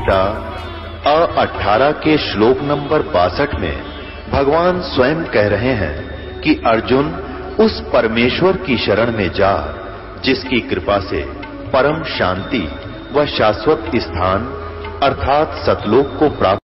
गीता 18 के श्लोक नंबर 62 में भगवान स्वयं कह रहे हैं कि अर्जुन उस परमेश्वर की शरण में जा जिसकी कृपा से परम शांति व शाश्वत स्थान अर्थात सतलोक को प्राप्त।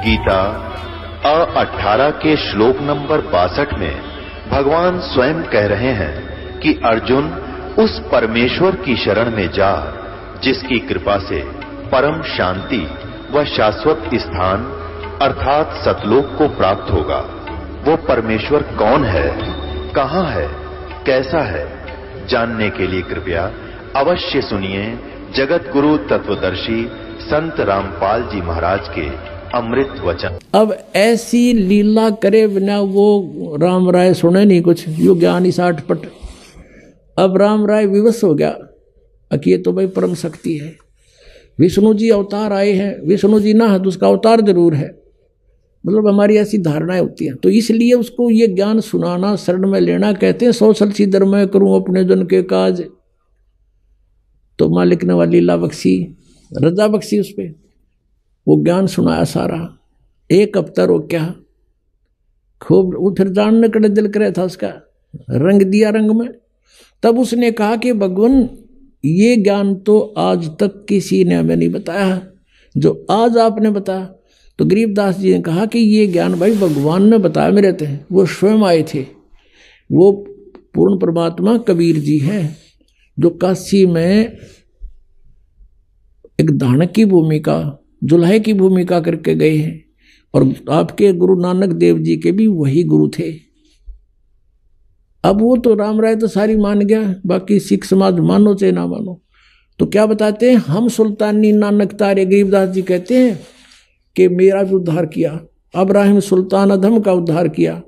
गीता 18 के श्लोक नंबर 62 में भगवान स्वयं कह रहे हैं कि अर्जुन उस परमेश्वर की शरण में जा जिसकी कृपा से परम शांति व शाश्वत स्थान अर्थात सतलोक को प्राप्त होगा। वो परमेश्वर कौन है, कहां है, कैसा है, जानने के लिए कृपया अवश्य सुनिए जगत गुरु तत्वदर्शी संत रामपाल जी महाराज के अमृत वचन। अब ऐसी लीला करे बिना वो राम राय सुने नहीं कुछ, यो ज्ञानी 60 पट। अब राम राय विवश हो गया कि ये तो भाई परम शक्ति है, विष्णु जी अवतार आए हैं, विष्णु जी ना है तो उसका अवतार जरूर है, मतलब हमारी ऐसी धारणाएं होती हैं। तो इसलिए उसको ये ज्ञान सुनाना, शरण में लेना, कहते हैं 100 सलसी दर मैं करूं अपने जन के काज। तो मालिक ने वाली लीला बख्शी, रजा बख्शी उस पर, वो ज्ञान सुनाया सारा। एक हफ्ता रोक्या, खूब उधर जानने का दिल करे था उसका, रंग दिया रंग में। तब उसने कहा कि भगवान ये ज्ञान तो आज तक किसी ने हमें नहीं बताया जो आज आपने बताया। तो गरीबदास जी ने कहा कि ये ज्ञान भाई भगवान ने बताया मेरे थे, वो स्वयं आए थे। वो पूर्ण परमात्मा कबीर जी हैं जो काशी में एक धानक की भूमिका, जुल्हे की भूमिका करके गए हैं। और आपके गुरु नानक देव जी के भी वही गुरु थे। अब वो तो राम राय तो सारी मान गया, बाकी सिख समाज मानो चाहे ना मानो। तो क्या बताते हैं, हम सुल्तानी नानक तारे। गरीबदास जी कहते हैं कि मेरा भी उद्धार किया, अब्राहिम सुल्तान अधम का उद्धार किया,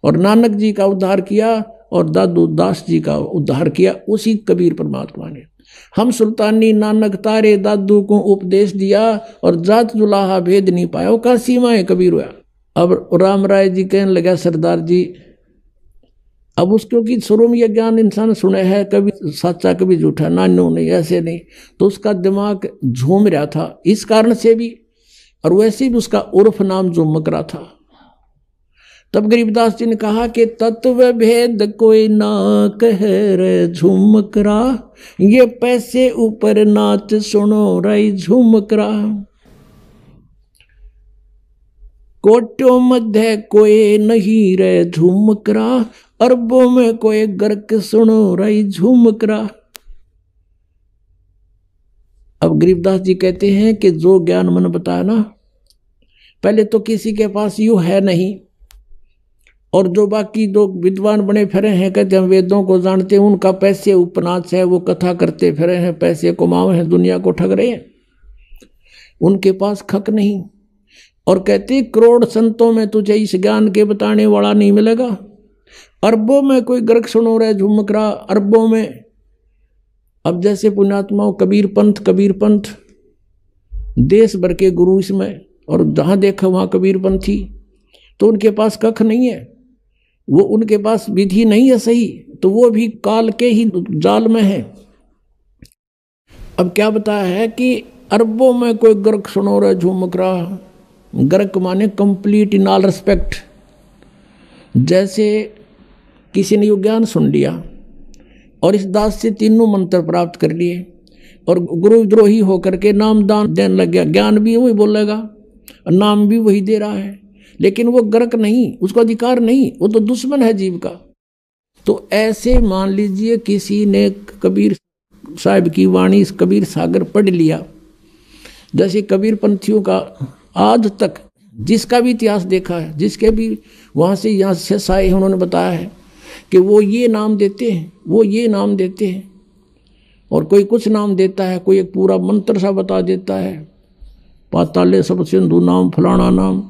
और नानक जी का उद्धार किया, और दादू दास जी का उद्धार किया उसी कबीर परमात्मा ने। हम सुल्तानी नानक तारे दादू को उपदेश दिया, और जात जुलाहा भेद नहीं पाया, वो का सीमा है कबीर हुआ। अब राम राय जी कहने लगा सरदार जी, अब उसको कि शुरू में यह ज्ञान इंसान सुने है, कभी सच्चा कभी झूठा, नानो नहीं ऐसे नहीं। तो उसका दिमाग झूम रहा था इस कारण से भी, और वैसे भी उसका उर्फ नाम झुमक रहा था। तब गरीबदास जी ने कहा कि तत्व भेद कोई ना कह रे झुमकरा, ये पैसे ऊपर नाच सुनो रही झुमकरा। कोटों मध्य कोई नहीं रे झुमकरा, अरबों में कोई गर्क सुनो रही झुमकरा। अब गरीबदास जी कहते हैं कि जो ज्ञान मैंने बताया ना, पहले तो किसी के पास यूं है नहीं, और जो बाकी दो विद्वान बने फिरे हैं, कहते हम वेदों को जानते हैं, उनका पैसे उपनाच है, वो कथा करते फिरे हैं, पैसे कमाए हैं, दुनिया को ठग रहे हैं, उनके पास खक नहीं। और कहते करोड़ संतों में तुझे इस ज्ञान के बताने वाला नहीं मिलेगा, अरबों में कोई गर्क सुनो रहे झुमकरा, अरबों में। अब जैसे पुण्यात्माओं कबीर पंथ देश भर के गुरु इसमें, और जहां देखा वहां कबीर पंथी, तो उनके पास कख नहीं है, वो उनके पास विधि नहीं है सही, तो वो भी काल के ही जाल में है। अब क्या बताया है कि अरबों में कोई गर्क सुनो रहे झुमकरा। गर्क माने कंप्लीट इन ऑल रिस्पेक्ट। जैसे किसी ने यो ज्ञान सुन लिया और इस दास से तीनों मंत्र प्राप्त कर लिए, और गुरुद्रोही होकर के नाम दान देने लग गया, ज्ञान भी वही बोलेगा, नाम भी वही दे रहा है, लेकिन वो गर्क नहीं, उसको अधिकार नहीं, वो तो दुश्मन है जीव का। तो ऐसे मान लीजिए किसी ने कबीर साहब की वाणी, कबीर सागर पढ़ लिया। जैसे कबीर पंथियों का आज तक जिसका भी इतिहास देखा है, जिसके भी वहाँ से यहाँ से आए हैं, उन्होंने बताया है कि वो ये नाम देते हैं, वो ये नाम देते हैं, और कोई कुछ नाम देता है, कोई एक पूरा मंत्र सा बता देता है, पाताले सब सिंधु नाम फलाना नाम,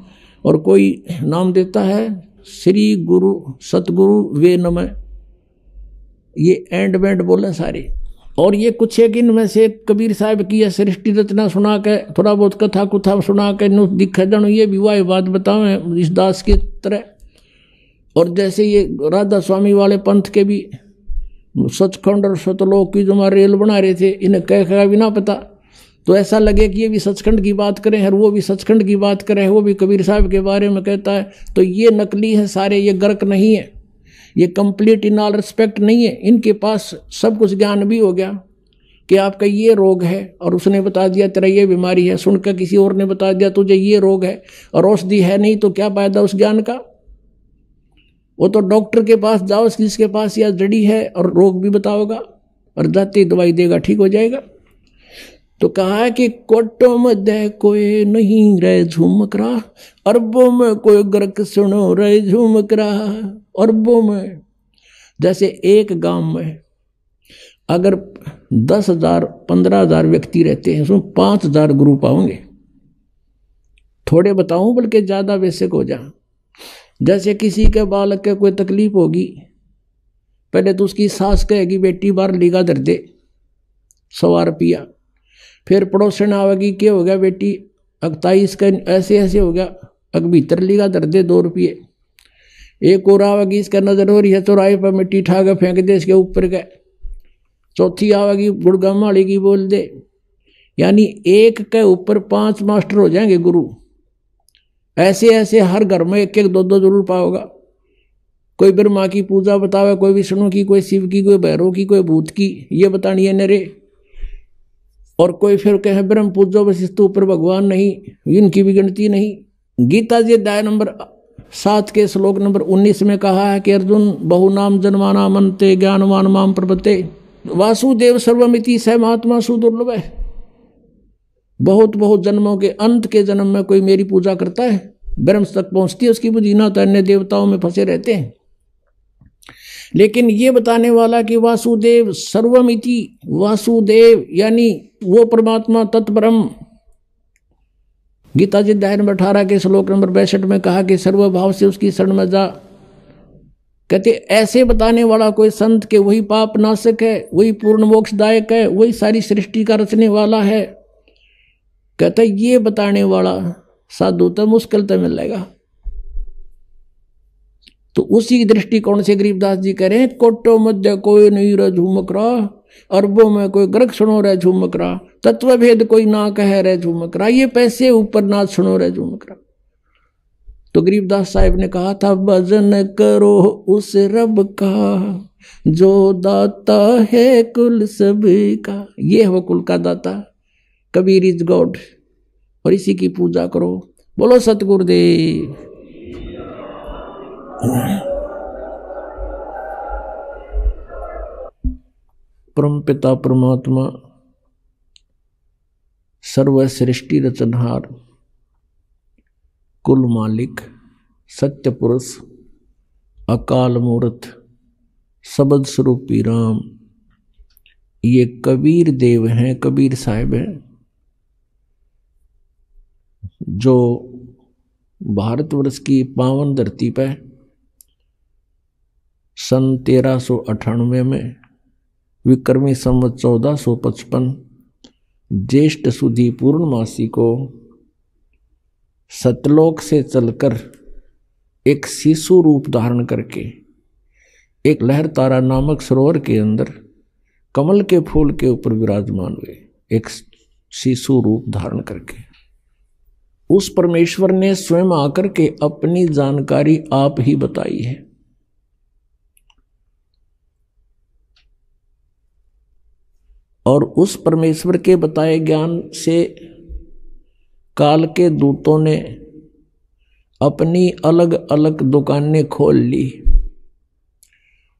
और कोई नाम देता है श्री गुरु सतगुरु वे नमः, ये एंड बैंड बोले सारे। और ये कुछ एक इनमें से कबीर साहब की यह सृष्टि रचना सुना के, थोड़ा बहुत कथा कुथा सुना के नु दिखे जानो, ये भी वाह बात बताओ इस दास की तरह। और जैसे ये राधा स्वामी वाले पंथ के भी सचखंड और सतलोक की जो हमारे रेल बना रहे थे, इन्हें कह भी ना पता, तो ऐसा लगे कि ये भी सचखंड की बात करें और वो भी सचखंड की बात करें, वो भी कबीर साहब के बारे में कहता है। तो ये नकली है सारे, ये गर्क नहीं है, ये कंप्लीट इन ऑल रिस्पेक्ट नहीं है। इनके पास सब कुछ ज्ञान भी हो गया कि आपका ये रोग है, और उसने बता दिया तेरा ये बीमारी है, सुनकर किसी और ने बता दिया तुझे ये रोग है, और औषधि है नहीं, तो क्या फायदा उस ज्ञान का। वो तो डॉक्टर के पास जाओ जिसके पास यह जड़ी है और रोग भी बताओगा, और जाते ही दवाई देगा, ठीक हो जाएगा। तो कहा है कि कोटों में कोई नहीं रहे झूमक रहा, अरबों में कोई गर्क सुनो रहे झूमक रहा। अरबों में, जैसे एक गांव में अगर 10,000 15,000 व्यक्ति रहते हैं, उसमें 5,000 ग्रुप आओगे। थोड़े बताऊं बल्कि ज्यादा बेसिक हो जा। जैसे किसी के बालक के कोई तकलीफ होगी, पहले तो उसकी सास कहेगी बेटी बार लीगा दर दे 100 रुपया, फिर पड़ोसन आवेगी क्या हो गया बेटी 28 का ऐसे ऐसे हो गया, अग भीतर लीगा दर दे 2 रुपये। एक और आवेगी इसका नजर हो रही है चौराहे पर मिट्टी ठा के फेंक दे इसके ऊपर का। चौथी आवेगी गुड़गाम वाली की बोल दे। यानी एक के ऊपर 5 मास्टर हो जाएंगे गुरु। ऐसे ऐसे हर घर में 1-1 2-2 जरूर पाओगा। कोई ब्रह्मा की पूजा बतावे, कोई विष्णु की, कोई शिव की, कोई भैरव की, कोई भूत की, ये बतानी है नरे। और कोई फिर कहे ब्रह्म पूजो वशिष्ठों पर भगवान नहीं, इनकी भी गिनती नहीं। गीता जी अध्याय नंबर 7 के श्लोक नंबर 19 में कहा है कि अर्जुन बहुनाम जन्माना मनते ज्ञानवान माम प्रपते वासुदेव सर्वमिति स महात्मा सुदुर्लभ है। बहुत बहुत जन्मों के अंत के जन्म में कोई मेरी पूजा करता है, ब्रह्म तक पहुंचती है उसकी पूजी, ना तो अन्य देवताओं में फंसे रहते हैं। लेकिन ये बताने वाला कि वासुदेव सर्वमिति, वासुदेव यानी वो परमात्मा तत्परम। गीता जी अध्याय नंबर 18 के श्लोक नंबर 62 में कहा कि सर्वभाव से उसकी शरण में जा। कहते ऐसे बताने वाला कोई संत के वही पाप नाशक है, वही पूर्ण मोक्षदायक है, वही सारी सृष्टि का रचने वाला है। कहते ये बताने वाला साधु तो मुश्किल तो मिलेगा। तो उसी दृष्टिकोण से गरीबदास जी कह रहे हैं कोटो मध्य कोई नहीं रह झूमक रहा, अरबों में कोई गर्क सुनो रह झूमक रहा, तत्व भेद कोई ना कह रह झूमक रहा, ये पैसे ऊपर ना सुनो रह झूमक रहा। तो गरीबदास साहिब ने कहा था भजन करो उस रब का जो दाता है कुल सभी का। ये हो कुल का दाता, कबीर इज गॉड, और इसी की पूजा करो। बोलो सतगुरुदेव। परम पिता परमात्मा सर्व सृष्टि रचनहार कुल मालिक सत्य पुरुष अकाल मूर्त सबद स्वरूपी राम, ये कबीर देव हैं, कबीर साहिब हैं, जो भारतवर्ष की पावन धरती पर सन 1398 में विक्रमी संवत 1455 ज्येष्ठ सुदी पूर्णमासी को सतलोक से चलकर एक शिशु रूप धारण करके एक लहर तारा नामक सरोवर के अंदर कमल के फूल के ऊपर विराजमान हुए, एक शिशु रूप धारण करके। उस परमेश्वर ने स्वयं आकर के अपनी जानकारी आप ही बताई है। और उस परमेश्वर के बताए ज्ञान से काल के दूतों ने अपनी अलग अलग दुकानें खोल ली।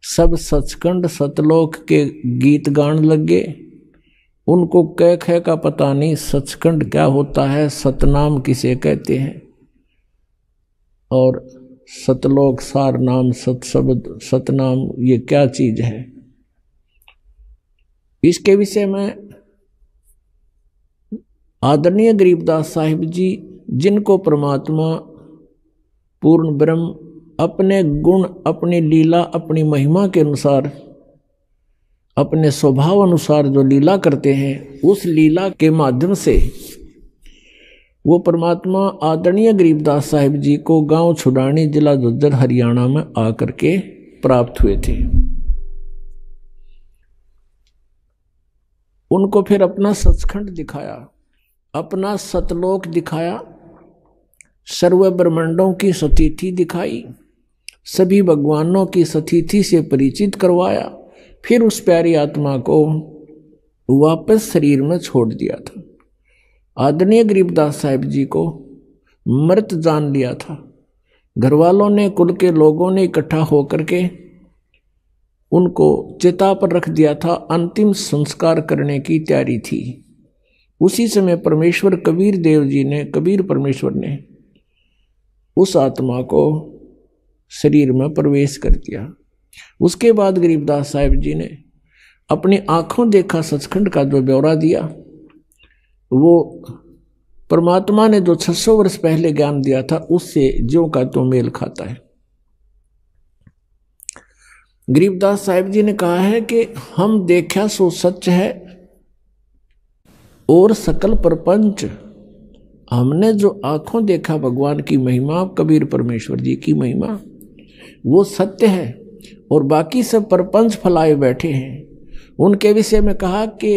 सब सचखंड सतलोक के गीत गान लगे। उनको कह कह का पता नहीं सचखंड क्या होता है, सतनाम किसे कहते हैं, और सतलोक सार नाम सतशब्द सतनाम ये क्या चीज है। इसके विषय में आदरणीय गरीबदास साहिब जी, जिनको परमात्मा पूर्ण ब्रह्म अपने गुण, अपनी लीला, अपनी महिमा के अनुसार, अपने स्वभाव अनुसार जो लीला करते हैं, उस लीला के माध्यम से वो परमात्मा आदरणीय गरीबदास साहिब जी को गांव छुड़ानी, जिला झज्जर, हरियाणा में आकर के प्राप्त हुए थे। उनको फिर अपना सचखंड दिखाया, अपना सतलोक दिखाया, सर्व ब्रह्मांडों की सतिथि दिखाई, सभी भगवानों की सतिथि से परिचित करवाया, फिर उस प्यारी आत्मा को वापस शरीर में छोड़ दिया था। आदरणीय गरीबदास साहिब जी को मृत जान लिया था। घर वालों ने, कुल के लोगों ने इकट्ठा होकर के उनको चिता पर रख दिया था। अंतिम संस्कार करने की तैयारी थी। उसी समय परमेश्वर कबीर देव जी ने, कबीर परमेश्वर ने उस आत्मा को शरीर में प्रवेश कर दिया। उसके बाद गरीबदास साहिब जी ने अपनी आंखों देखा सचखंड का जो ब्यौरा दिया, वो परमात्मा ने जो 600 वर्ष पहले ज्ञान दिया था उससे ज्यों का तो मेल खाता है। गरीबदास साहिब जी ने कहा है कि हम देखा सो सच है और सकल प्रपंच, हमने जो आंखों देखा भगवान की महिमा, कबीर परमेश्वर जी की महिमा, वो सत्य है और बाकी सब प्रपंच फैलाए बैठे हैं। उनके विषय में कहा कि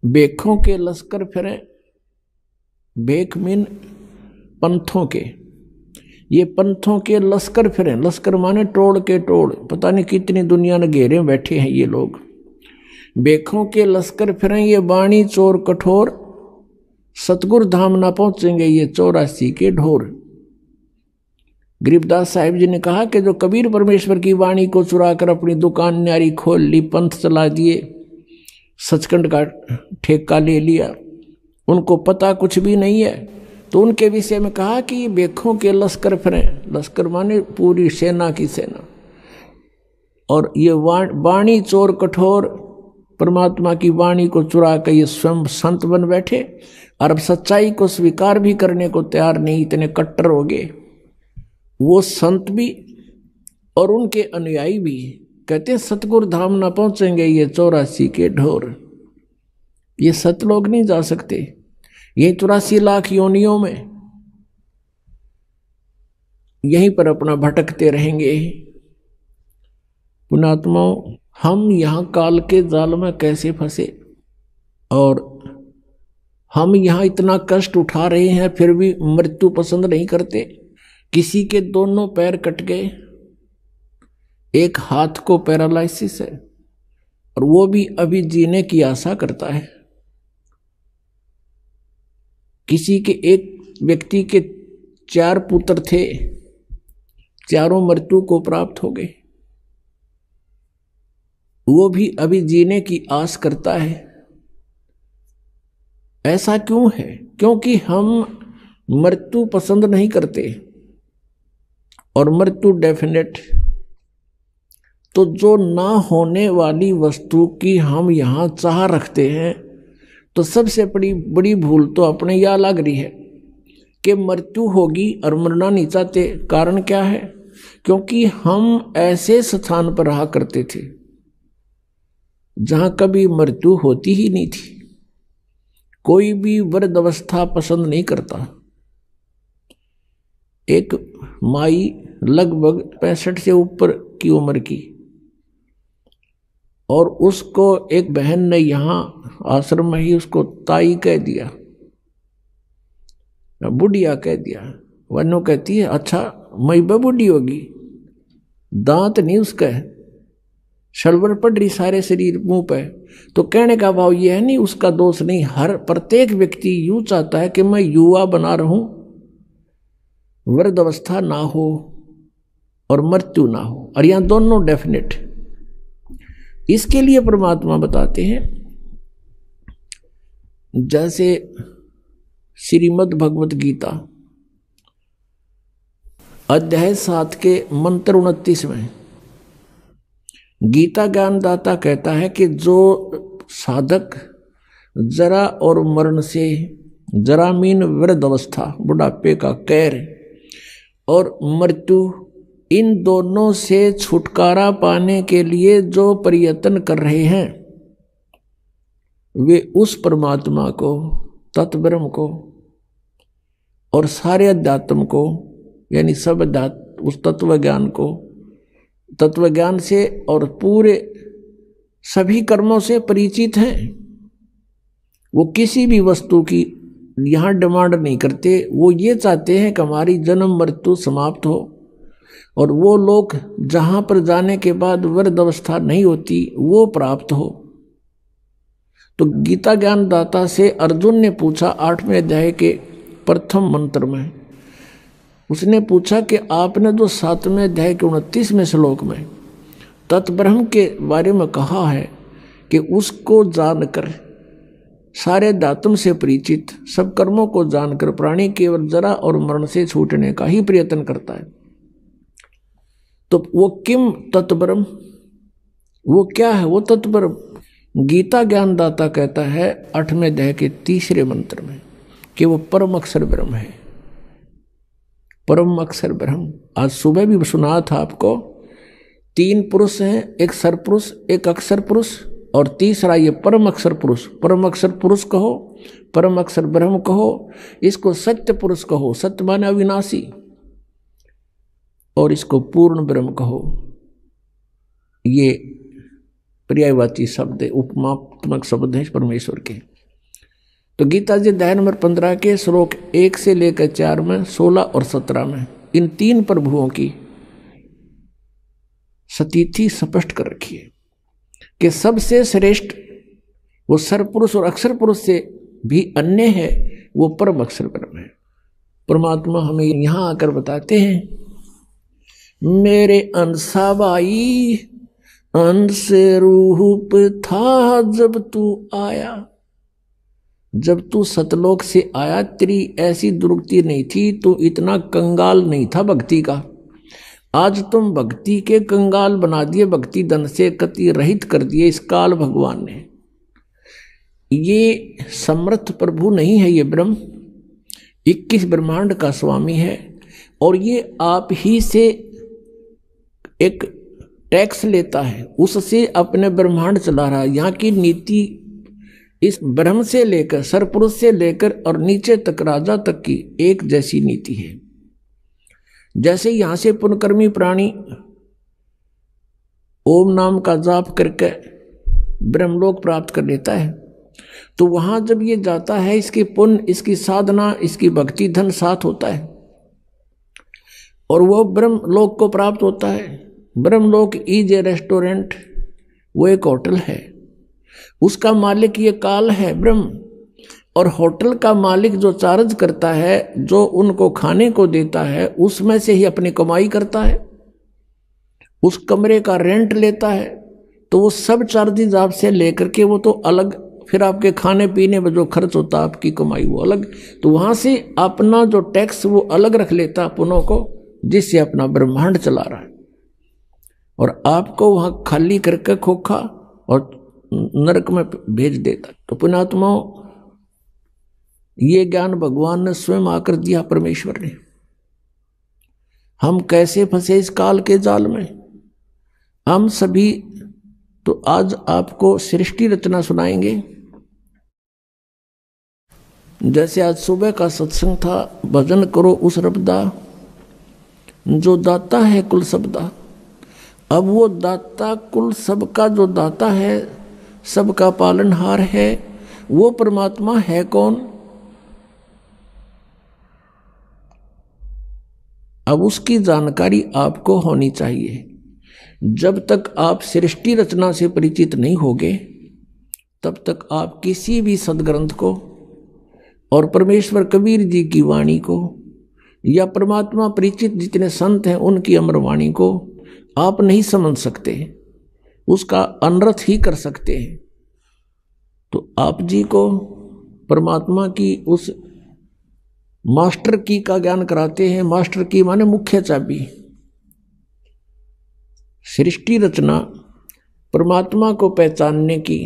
बेखों के लश्कर फिरें, बेख मीन पंथों के, ये पंथों के लश्कर फिरें। लश्कर माने टोड़ के टोड़, पता नहीं कितनी दुनिया ने घेरे बैठे हैं ये लोग। बेखों के लश्कर फिरें ये बाणी चोर कठोर, सतगुरु धाम ना पहुंचेंगे ये 84 के ढोर। गरीबदास साहिब जी ने कहा कि जो कबीर परमेश्वर की वाणी को चुरा कर अपनी दुकान न्यारी खोल ली, पंथ चला दिए, सचखंड का ठेका ले लिया, उनको पता कुछ भी नहीं है, तो उनके विषय में कहा कि बेखों के लश्कर फिरें। लश्कर माने पूरी सेना की सेना। और ये वाणी चोर कठोर, परमात्मा की वाणी को चुरा कर ये स्वयं संत बन बैठे और अब सच्चाई को स्वीकार भी करने को तैयार नहीं, इतने कट्टर हो गए। वो संत भी और उनके अनुयायी भी कहते हैं सतगुरु धाम ना पहुंचेंगे ये 84 के ढोर। ये सत लोग नहीं जा सकते, ये 84 लाख योनियों में यहीं पर अपना भटकते रहेंगे। पुणात्माओं, हम यहां काल के जाल में कैसे फंसे और हम यहां इतना कष्ट उठा रहे हैं, फिर भी मृत्यु पसंद नहीं करते। किसी के दोनों पैर कट गए, एक हाथ को पैरालाइसिस है और वो भी अभी जीने की आशा करता है। किसी के, एक व्यक्ति के 4 पुत्र थे, चारों मृत्यु को प्राप्त हो गए, वो भी अभी जीने की आस करता है। ऐसा क्यों है? क्योंकि हम मृत्यु पसंद नहीं करते और मृत्यु डेफिनेट। तो जो ना होने वाली वस्तु की हम यहां चाह रखते हैं, तो सबसे बड़ी भूल तो अपने यह लग रही है कि मृत्यु होगी और मरना नहीं चाहते। कारण क्या है? क्योंकि हम ऐसे स्थान पर रहा करते थे जहां कभी मृत्यु होती ही नहीं थी। कोई भी वृद्ध अवस्था पसंद नहीं करता। एक माई लगभग 65 से ऊपर की उम्र की, और उसको एक बहन ने यहां आश्रम में ही उसको ताई कह दिया, बुढ़िया कह दिया। वनो कहती है अच्छा मई बुढ़ी होगी, दांत नहीं उसका, शलवर पड़ रही सारे शरीर मुंह पे। तो कहने का भाव यह है, नहीं उसका दोष नहीं, हर प्रत्येक व्यक्ति यूं चाहता है कि मैं युवा बना रहूं, वृद्ध अवस्था ना हो और मृत्यु ना हो, और यहां दोनों डेफिनेट। इसके लिए परमात्मा बताते हैं, जैसे श्रीमद् भगवत गीता अध्याय 7 के मंत्र 29 में गीता ज्ञानदाता कहता है कि जो साधक जरा और मरण से, जरामीन वृद्ध अवस्था बुढ़ापे का कैर, और मृत्यु, इन दोनों से छुटकारा पाने के लिए जो प्रयत्न कर रहे हैं वे उस परमात्मा को, तत्ब्रह्म को और सारे अध्यात्म को, यानी सब अध्यात्म, उस तत्व ज्ञान को, तत्व ज्ञान से और पूरे सभी कर्मों से परिचित हैं। वो किसी भी वस्तु की यहाँ डिमांड नहीं करते, वो ये चाहते हैं कि हमारी जन्म मृत्यु समाप्त हो और वो लोग जहाँ पर जाने के बाद वृद्ध अवस्था नहीं होती वो प्राप्त हो। तो गीता ज्ञान दाता से अर्जुन ने पूछा 8वें अध्याय के प्रथम मंत्र में, उसने पूछा कि आपने जो 7वें अध्याय के 29वें श्लोक में तत्ब्रह्म के बारे में कहा है कि उसको जानकर, सारे अध्यात्म से परिचित, सब कर्मों को जानकर प्राणी केवल जरा और मरण से छूटने का ही प्रयत्न करता है, तो वो किम तत्ब्रह्म, वो क्या है वो तत्ब्रह्म? गीता ज्ञान दाता कहता है 8वें अध्याय के 3रे मंत्र में कि वो परम अक्षर ब्रह्म है, परम अक्षर ब्रह्म। आज सुबह भी सुना था आपको, 3 पुरुष हैं, एक सरपुरुष, एक अक्षर पुरुष और तीसरा ये परम अक्षर पुरुष। परम अक्षर पुरुष कहो, परम अक्षर ब्रह्म कहो, इसको सत्य पुरुष कहो, सत्य माने अविनाशी, और इसको पूर्ण ब्रह्म कहो। ये पर्यायवाची शब्द है, उपमात्मक शब्द है परमेश्वर के। तो गीता जी अध्याय नंबर 15 के श्लोक 1 से लेकर 4 में, 16 और 17 में इन 3 प्रभुओं की स्थिति स्पष्ट कर रखी है कि सबसे श्रेष्ठ वो सरपुरुष और अक्षर पुरुष से भी अन्य है, वो परम अक्षर ब्रह्म है। परमात्मा हमें यहां आकर बताते हैं, मेरे अंसाबाई अंश रूप था जब तू आया, जब तू सतलोक से आया तेरी ऐसी दुर्गति नहीं थी, तू इतना कंगाल नहीं था भक्ति का। आज तुम भक्ति के कंगाल बना दिए, भक्ति धन से कति रहित कर दिए इस काल भगवान ने। ये समर्थ प्रभु नहीं है, ये ब्रह्म 21 ब्रह्मांड का स्वामी है, और ये आप ही से एक टैक्स लेता है, उससे अपने ब्रह्मांड चला रहा है। यहाँ की नीति इस ब्रह्म से लेकर, सरपुरुष से लेकर और नीचे तक, राजा तक की एक जैसी नीति है। जैसे यहां से पुण्यकर्मी प्राणी ओम नाम का जाप करके ब्रह्मलोक प्राप्त कर लेता है, तो वहां जब ये जाता है, इसकी पुण्य, इसकी साधना, इसकी भक्ति धन साथ होता है और वो ब्रह्मलोक को प्राप्त होता है। ब्रह्मलोक इज ए रेस्टोरेंट, वो एक होटल है, उसका मालिक ये काल है ब्रह्म, और होटल का मालिक जो चार्ज करता है, जो उनको खाने को देता है, उसमें से ही अपनी कमाई करता है, उस कमरे का रेंट लेता है, तो वो सब चार्जेज आपसे लेकर के वो तो अलग, फिर आपके खाने पीने में जो खर्च होता है, आपकी कमाई वो अलग, तो वहां से अपना जो टैक्स वो अलग रख लेता पुनों को, जिससे अपना ब्रह्मांड चला रहा है, और आपको वहां खाली करके खोखा और नरक में भेज देता। तो पुण्यात्माओं, ये ज्ञान भगवान ने स्वयं आकर दिया, परमेश्वर ने। हम कैसे फंसे इस काल के जाल में, हम सभी तो आज आपको सृष्टि रचना सुनाएंगे। जैसे आज सुबह का सत्संग था, भजन करो उस रबदा जो दाता है कुल सबदा। अब वो दाता कुल सबका जो दाता है, सबका पालनहार है, वो परमात्मा है कौन? अब उसकी जानकारी आपको होनी चाहिए। जब तक आप सृष्टि रचना से परिचित नहीं होगे, तब तक आप किसी भी सदग्रंथ को और परमेश्वर कबीर जी की वाणी को या परमात्मा परिचित जितने संत हैं उनकी अमर वाणी को आप नहीं समझ सकते, उसका अनर्थ ही कर सकते हैं। तो आप जी को परमात्मा की उस मास्टर की का ज्ञान कराते हैं। मास्टर की माने मुख्य चाबी। सृष्टि रचना परमात्मा को पहचानने की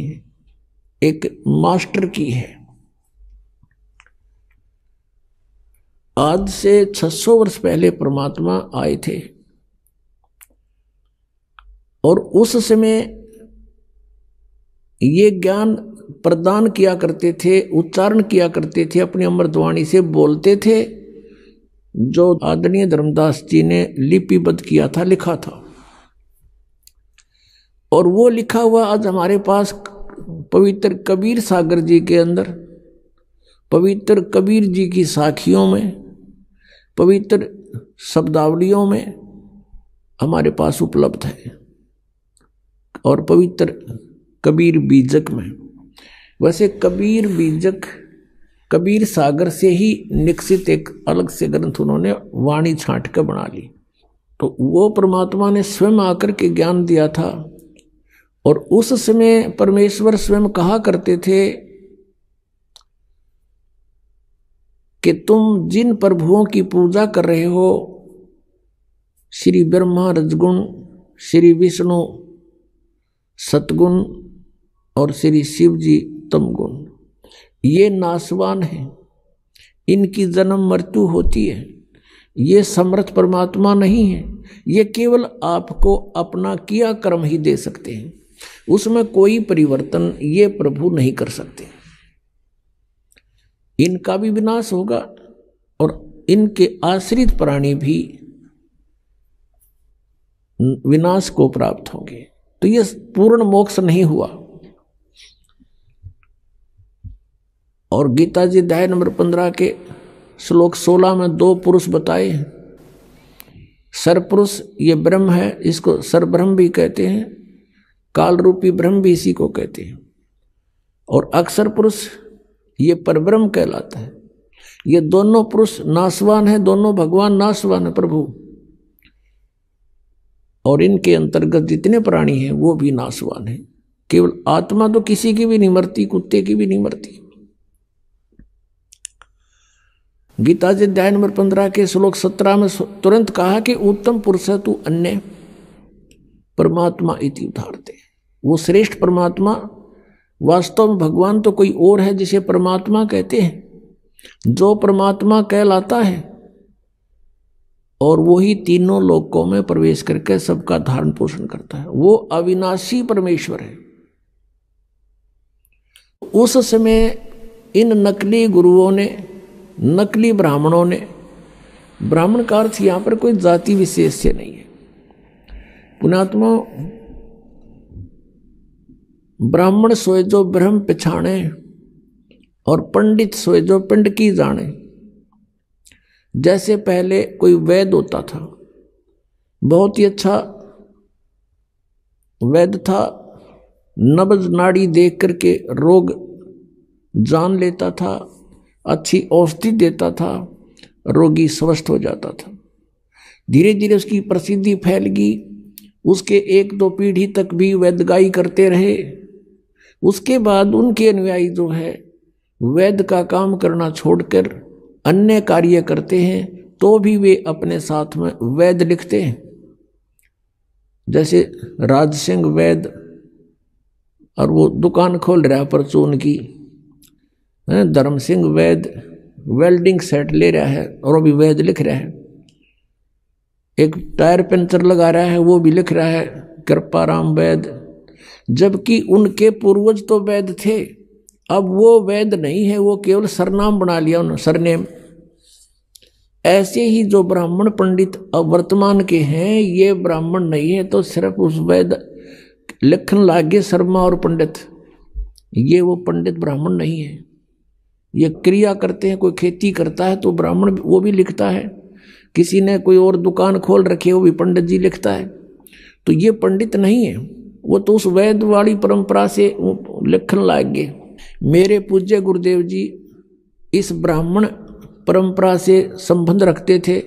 एक मास्टर की है। आज से 600 वर्ष पहले परमात्मा आए थे और उस समय ये ज्ञान प्रदान किया करते थे, उच्चारण किया करते थे, अपनी अमृतवाणी से बोलते थे, जो आदरणीय धर्मदास जी ने लिपिबद्ध किया था, लिखा था। और वो लिखा हुआ आज हमारे पास पवित्र कबीर सागर जी के अंदर, पवित्र कबीर जी की साखियों में, पवित्र शब्दावलियों में हमारे पास उपलब्ध है, और पवित्र कबीर बीजक में। वैसे कबीर बीजक कबीर सागर से ही निकसित एक अलग से ग्रंथ उन्होंने वाणी छांट कर बना ली। तो वो परमात्मा ने स्वयं आकर के ज्ञान दिया था। और उस समय परमेश्वर स्वयं कहा करते थे कि तुम जिन प्रभुओं की पूजा कर रहे हो, श्री ब्रह्मा रजगुण, श्री विष्णु सतगुण और श्री शिव जी तमगुण, ये नाशवान हैं, इनकी जन्म मृत्यु होती है। ये समर्थ परमात्मा नहीं है, ये केवल आपको अपना किया कर्म ही दे सकते हैं, उसमें कोई परिवर्तन ये प्रभु नहीं कर सकते। इनका भी विनाश होगा और इनके आश्रित प्राणी भी विनाश को प्राप्त होंगे। तो ये पूर्ण मोक्ष नहीं हुआ। और गीता जी अध्याय नंबर 15 के श्लोक 16 में 2 पुरुष बताए हैं। सरपुरुष ये ब्रह्म है, इसको सरब्रह्म भी कहते हैं, काल रूपी ब्रह्म भी इसी को कहते हैं। और अक्षर पुरुष ये परब्रह्म कहलाता है। ये दोनों पुरुष नाशवान है, दोनों भगवान नाशवान है प्रभु। और इनके अंतर्गत जितने प्राणी हैं वो भी नाशवान है। केवल आत्मा तो किसी की भी नहीं मरती, कुत्ते की भी नहीं मरती। गीता जी अध्याय नंबर 15 के श्लोक 17 में तुरंत कहा कि उत्तम पुरुष तू अन्य परमात्मा इति उदाहरते। वो श्रेष्ठ परमात्मा वास्तव में भगवान तो कोई और है जिसे परमात्मा कहते हैं। जो परमात्मा कहलाता है और वही तीनों लोकों में प्रवेश करके सबका धारण पोषण करता है, वो अविनाशी परमेश्वर है। उस समय इन नकली गुरुओं ने, नकली ब्राह्मणों ने, ब्राह्मण का अर्थ यहां पर कोई जाति विशेष से नहीं है। पुण्यात्मा, ब्राह्मण सोए जो ब्रह्म पछाणे और पंडित सोए जो पिंड की जाने। जैसे पहले कोई वैद्य होता था, बहुत ही अच्छा वैद्य था, नब्ज नाड़ी देख करके रोग जान लेता था, अच्छी औषधि देता था, रोगी स्वस्थ हो जाता था। धीरे धीरे उसकी प्रसिद्धि फैल गई, उसके 1-2 पीढ़ी तक भी वैद्यगाई करते रहे। उसके बाद उनके अनुयायी जो है वैद्य का काम करना छोड़कर अन्य कार्य करते हैं, तो भी वे अपने साथ में वैद्य लिखते हैं। जैसे राज सिंह वैद्य, और वो दुकान खोल रहा है परचून की। धर्म सिंह वैद्य वेल्डिंग सेट ले रहा है और वो भी वैद्य लिख रहा है। एक टायर पंचर लगा रहा है, वो भी लिख रहा है कृपाराम वैद्य। जबकि उनके पूर्वज तो वैद्य थे, अब वो वैद्य नहीं है, वो केवल सरनाम बना लिया उन्होंने, सरनेम। ऐसे ही जो ब्राह्मण पंडित अब वर्तमान के हैं, ये ब्राह्मण नहीं है तो सिर्फ उस वैद्य लिखन लागे शर्मा और पंडित, ये वो पंडित ब्राह्मण नहीं है। ये क्रिया करते हैं, कोई खेती करता है तो ब्राह्मण वो भी लिखता है, किसी ने कोई और दुकान खोल रखी है वो भी पंडित जी लिखता है। तो ये पंडित नहीं है, वो तो उस वैद्य वाली परंपरा से लिखन लाग गए। मेरे पूज्य गुरुदेव जी इस ब्राह्मण परंपरा से संबंध रखते थे।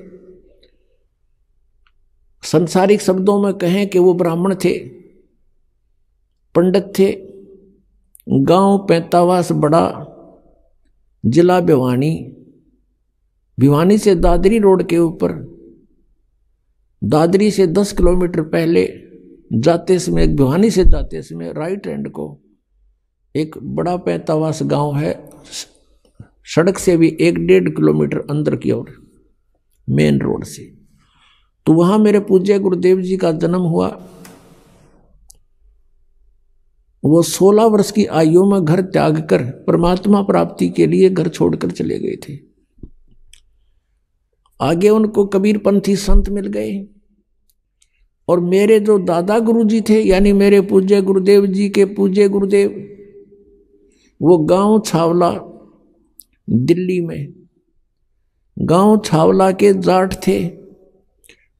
संसारिक शब्दों में कहें कि वो ब्राह्मण थे, पंडित थे। गांव पैंतावास बड़ा, जिला भिवानी, भिवानी से दादरी रोड के ऊपर, दादरी से 10 किलोमीटर पहले जाते समय, भिवानी से जाते समय राइट हैंड को एक बड़ा पैतावास गांव है, सड़क से भी 1-1.5 किलोमीटर अंदर की ओर, मेन रोड से। तो वहां मेरे पूज्य गुरुदेव जी का जन्म हुआ। वो 16 वर्ष की आयु में घर त्याग कर परमात्मा प्राप्ति के लिए घर छोड़कर चले गए थे। आगे उनको कबीरपंथी संत मिल गए, और मेरे जो दादा गुरुजी थे, यानी मेरे पूज्य गुरुदेव जी के पूज्य गुरुदेव, वो गांव छावला दिल्ली में, गांव छावला के जाट थे,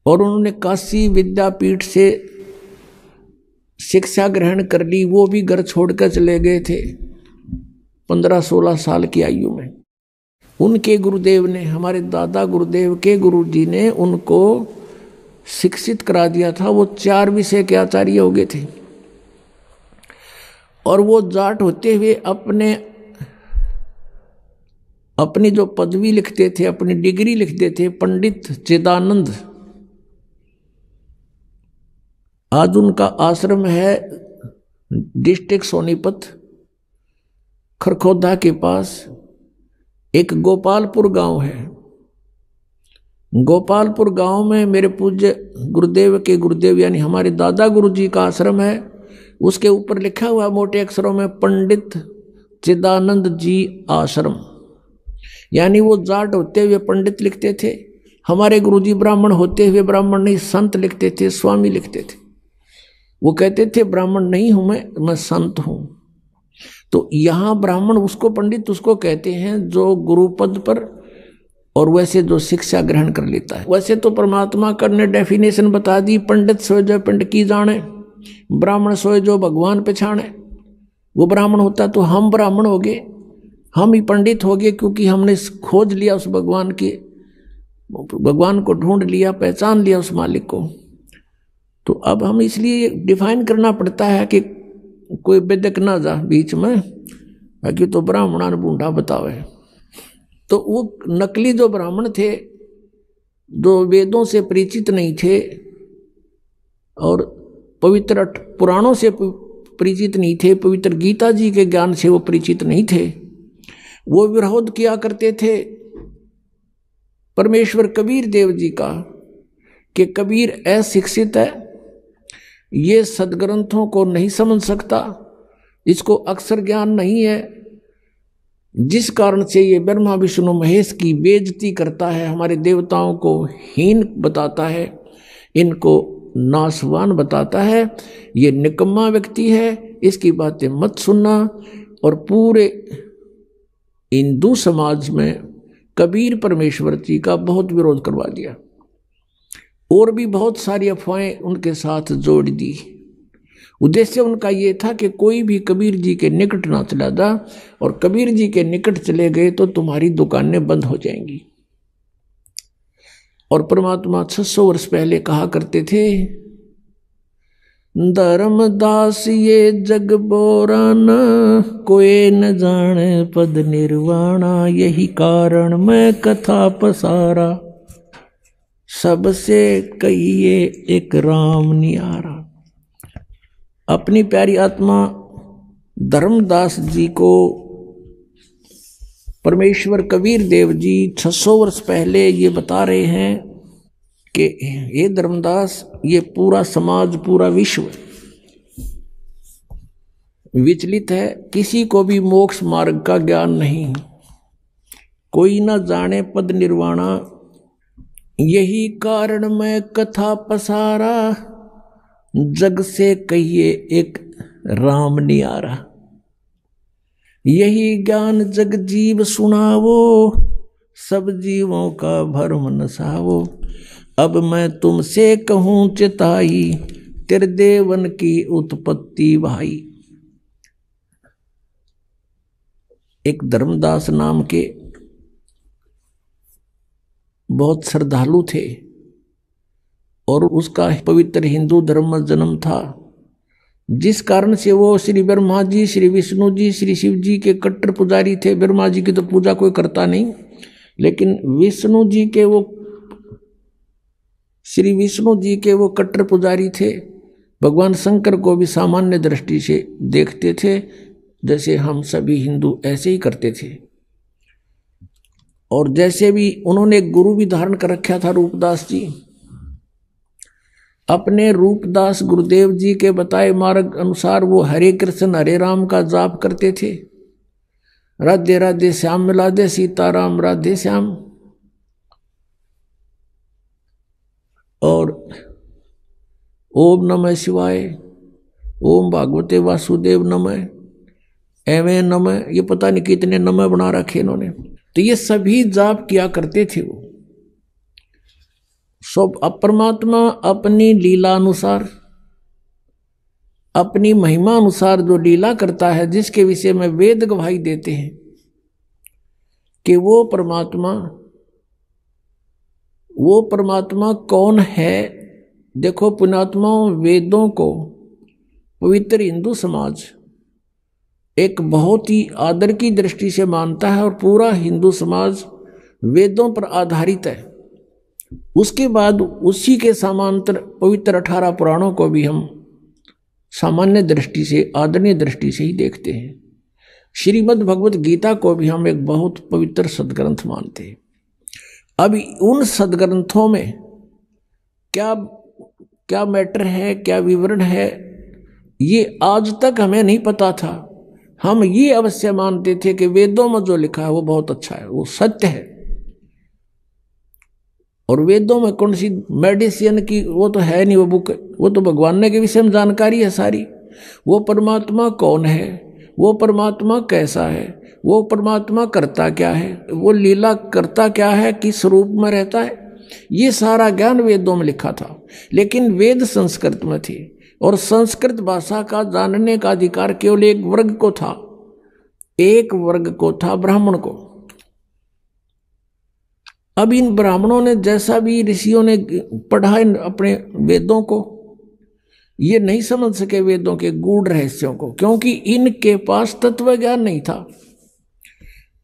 और उन्होंने काशी विद्यापीठ से शिक्षा ग्रहण कर ली। वो भी घर छोड़कर चले गए थे 15-16 साल की आयु में। उनके गुरुदेव ने, हमारे दादा गुरुदेव के गुरुजी ने उनको शिक्षित करा दिया था। वो 4 विषय के आचार्य हो गए थे, और वो जाट होते हुए अपनी जो पदवी लिखते थे, अपनी डिग्री लिखते थे, पंडित चिदानंद। आज उनका आश्रम है डिस्ट्रिक्ट सोनीपत, खरखोदा के पास एक गोपालपुर गांव है। गोपालपुर गांव में मेरे पूज्य गुरुदेव के गुरुदेव यानी हमारे दादा गुरुजी का आश्रम है। उसके ऊपर लिखा हुआ मोटे अक्षरों में पंडित चिदानंद जी आश्रम, यानी वो जाट होते हुए पंडित लिखते थे। हमारे गुरुजी ब्राह्मण होते हुए ब्राह्मण नहीं संत लिखते थे, स्वामी लिखते थे। वो कहते थे ब्राह्मण नहीं हूं मैं संत हूं। तो यहां ब्राह्मण उसको, पंडित उसको कहते हैं जो गुरु पद पर और वैसे जो शिक्षा ग्रहण कर लेता है। वैसे तो परमात्मा का ने डेफिनेशन बता दी, पंडित सोए जो पिंड की जाने, ब्राह्मण सोए जो भगवान पहचाने। वो ब्राह्मण होता तो हम ब्राह्मण हो गए, हम ही पंडित हो गए, क्योंकि हमने खोज लिया उस भगवान को ढूंढ लिया, पहचान लिया उस मालिक को। तो अब हम इसलिए डिफाइन करना पड़ता है कि कोई बेदक ना जा बीच में, बाकी तो ब्राह्मणान बूढ़ा बतावे। तो वो नकली जो ब्राह्मण थे, जो वेदों से परिचित नहीं थे और पवित्र पुराणों से परिचित नहीं थे, पवित्र गीता जी के ज्ञान से वो परिचित नहीं थे, वो विरोध किया करते थे परमेश्वर कबीर देव जी का कि कबीर अशिक्षित है, ये सदग्रंथों को नहीं समझ सकता, इसको अक्षर ज्ञान नहीं है, जिस कारण से ये ब्रह्मा विष्णु महेश की बेइज्जती करता है, हमारे देवताओं को हीन बताता है, इनको नासवान बताता है, ये निकम्मा व्यक्ति है, इसकी बातें मत सुनना। और पूरे हिंदू समाज में कबीर परमेश्वर जी का बहुत विरोध करवा दिया, और भी बहुत सारी अफवाहें उनके साथ जोड़ दी। उद्देश्य उनका ये था कि कोई भी कबीर जी के निकट ना चला जा, और कबीर जी के निकट चले गए तो तुम्हारी दुकानें बंद हो जाएंगी। और परमात्मा 600 वर्ष पहले कहा करते थे, धर्मदास ये जग बोरान, कोई न जाने पद निर्वाणा, यही कारण मैं कथा पसारा, सबसे कहिए एक राम नियारा। अपनी प्यारी आत्मा धर्मदास जी को परमेश्वर कबीर देव जी 600 वर्ष पहले ये बता रहे हैं कि ये धर्मदास, ये पूरा समाज, पूरा विश्व विचलित है, किसी को भी मोक्ष मार्ग का ज्ञान नहीं, कोई ना जाने पद निर्वाणा, यही कारण मैं कथा पसारा, जग से कहिए एक राम नियारा। यही ज्ञान जग जीव सुनावो, सब जीवों का भरम नसावो। अब मैं तुमसे कहूँ चिताई, त्रिदेवन की उत्पत्ति भाई। एक धर्मदास नाम के बहुत श्रद्धालु थे, और उसका पवित्र हिंदू धर्म में जन्म था, जिस कारण से वो श्री ब्रह्मा जी, श्री विष्णु जी, श्री शिव जी के कट्टर पुजारी थे। ब्रह्मा जी की तो पूजा कोई करता नहीं, लेकिन विष्णु जी के वो, श्री विष्णु जी के वो कट्टर पुजारी थे। भगवान शंकर को भी सामान्य दृष्टि से देखते थे, जैसे हम सभी हिंदू ऐसे ही करते थे। और जैसे भी उन्होंने एक गुरु भी धारण कर रखा था रूपदास जी, अपने रूपदास गुरुदेव जी के बताए मार्ग अनुसार वो हरे कृष्ण हरे राम का जाप करते थे। राधे राधे श्याम मिला दे सीताराम राधे श्याम, और ओम नमः शिवाय, ओम भागवते वासुदेव नमः, एवं नमः, ये पता नहीं कितने नमः बना रखे इन्होंने। तो ये सभी जाप किया करते थे वो सब। परमात्मा अपनी लीला अनुसार, अपनी महिमा अनुसार जो लीला करता है, जिसके विषय में वेद गवाही देते हैं कि वो परमात्मा कौन है। देखो पुण्यात्माओं, वेदों को पवित्र हिंदू समाज एक बहुत ही आदर की दृष्टि से मानता है और पूरा हिंदू समाज वेदों पर आधारित है। उसके बाद उसी के समांतर पवित्र 18 पुराणों को भी हम सामान्य दृष्टि से, आदरणीय दृष्टि से ही देखते हैं। श्रीमद् भगवत गीता को भी हम एक बहुत पवित्र सदग्रंथ मानते हैं। अब उन सदग्रंथों में क्या क्या मैटर है, क्या विवरण है, ये आज तक हमें नहीं पता था। हम ये अवश्य मानते थे कि वेदों में जो लिखा है वो बहुत अच्छा है, वो सत्य है। और वेदों में कौन सी मेडिसिन की वो तो है नहीं, वो बुक, वो तो भगवान के विषय में जानकारी है सारी। वो परमात्मा कौन है, वो परमात्मा कैसा है, वो परमात्मा करता क्या है, वो लीला करता क्या है, किस रूप में रहता है, ये सारा ज्ञान वेदों में लिखा था। लेकिन वेद संस्कृत में थे और संस्कृत भाषा का जानने का अधिकार केवल एक वर्ग को था, एक वर्ग को था, ब्राह्मण को। अब इन ब्राह्मणों ने जैसा भी ऋषियों ने पढ़ा अपने वेदों को, ये नहीं समझ सके वेदों के गूढ़ रहस्यों को, क्योंकि इनके पास तत्व ज्ञान नहीं था।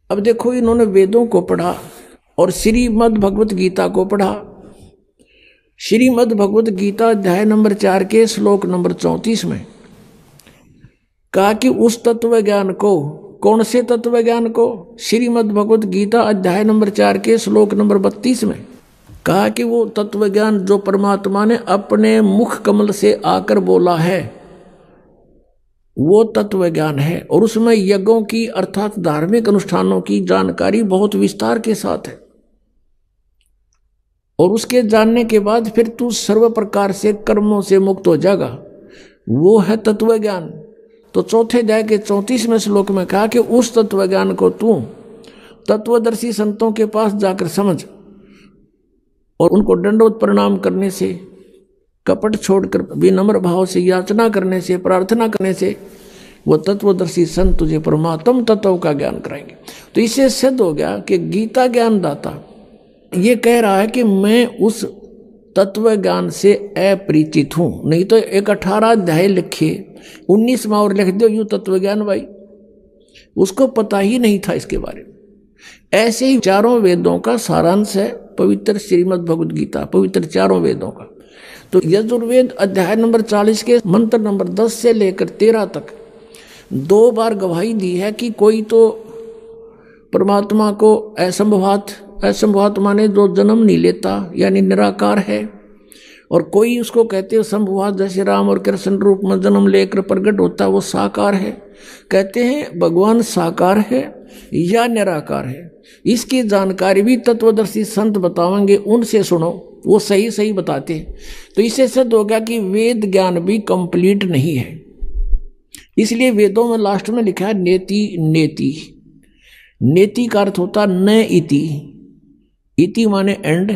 अब देखो, इन्होंने वेदों को पढ़ा और श्रीमद् भगवत गीता को पढ़ा। श्रीमद् भगवत गीता अध्याय नंबर 4 के श्लोक नंबर 34 में कहा कि उस तत्व ज्ञान को, कौन से तत्व ज्ञान को? श्रीमद् भगवत गीता अध्याय नंबर 4 के श्लोक नंबर 32 में कहा कि वो तत्व ज्ञान जो परमात्मा ने अपने मुख कमल से आकर बोला है, वो तत्व ज्ञान है। और उसमें यज्ञों की अर्थात धार्मिक अनुष्ठानों की जानकारी बहुत विस्तार के साथ है। और उसके जानने के बाद फिर तू सर्व प्रकार से कर्मों से मुक्त हो जाएगा, वो है तत्व ज्ञान। तो चौथे अध्याय के 34वें श्लोक में कहा कि उस तत्व ज्ञान को तू तत्वदर्शी संतों के पास जाकर समझ, और उनको दंडवत प्रणाम करने से, कपट छोड़कर विनम्र भाव से याचना करने से, प्रार्थना करने से वो तत्वदर्शी संत तुझे परमात्म तत्व का ज्ञान कराएंगे। तो इससे सिद्ध हो गया कि गीता ज्ञान दाता ये कह रहा है कि मैं उस तत्व ज्ञान से अपरिचित हूं। नहीं तो एक 18 अध्याय लिखे, 19 में और लिख दो यूं तत्व ज्ञान, भाई उसको पता ही नहीं था इसके बारे में। ऐसे ही चारों वेदों का सारांश है पवित्र श्रीमद् भगवद गीता, पवित्र चारों वेदों का। तो यजुर्वेद अध्याय नंबर 40 के मंत्र नंबर 10 से लेकर 13 तक 2 बार गवाही दी है कि कोई तो परमात्मा को असंभवात माने जो जन्म नहीं लेता यानी निराकार है, और कोई उसको कहते हैं संभवात, जैसे राम और कृष्ण रूप में जन्म लेकर प्रकट होता है, वो साकार है। कहते हैं भगवान साकार है या निराकार है, इसकी जानकारी भी तत्वदर्शी संत बताएंगे, उनसे सुनो, वो सही सही बताते हैं। तो इससे सिद्ध हो गया कि वेद ज्ञान भी कंप्लीट नहीं है। इसलिए वेदों में लास्ट में लिखा है नेति नेति। नेति का अर्थ होता न इति, इति माने एंड,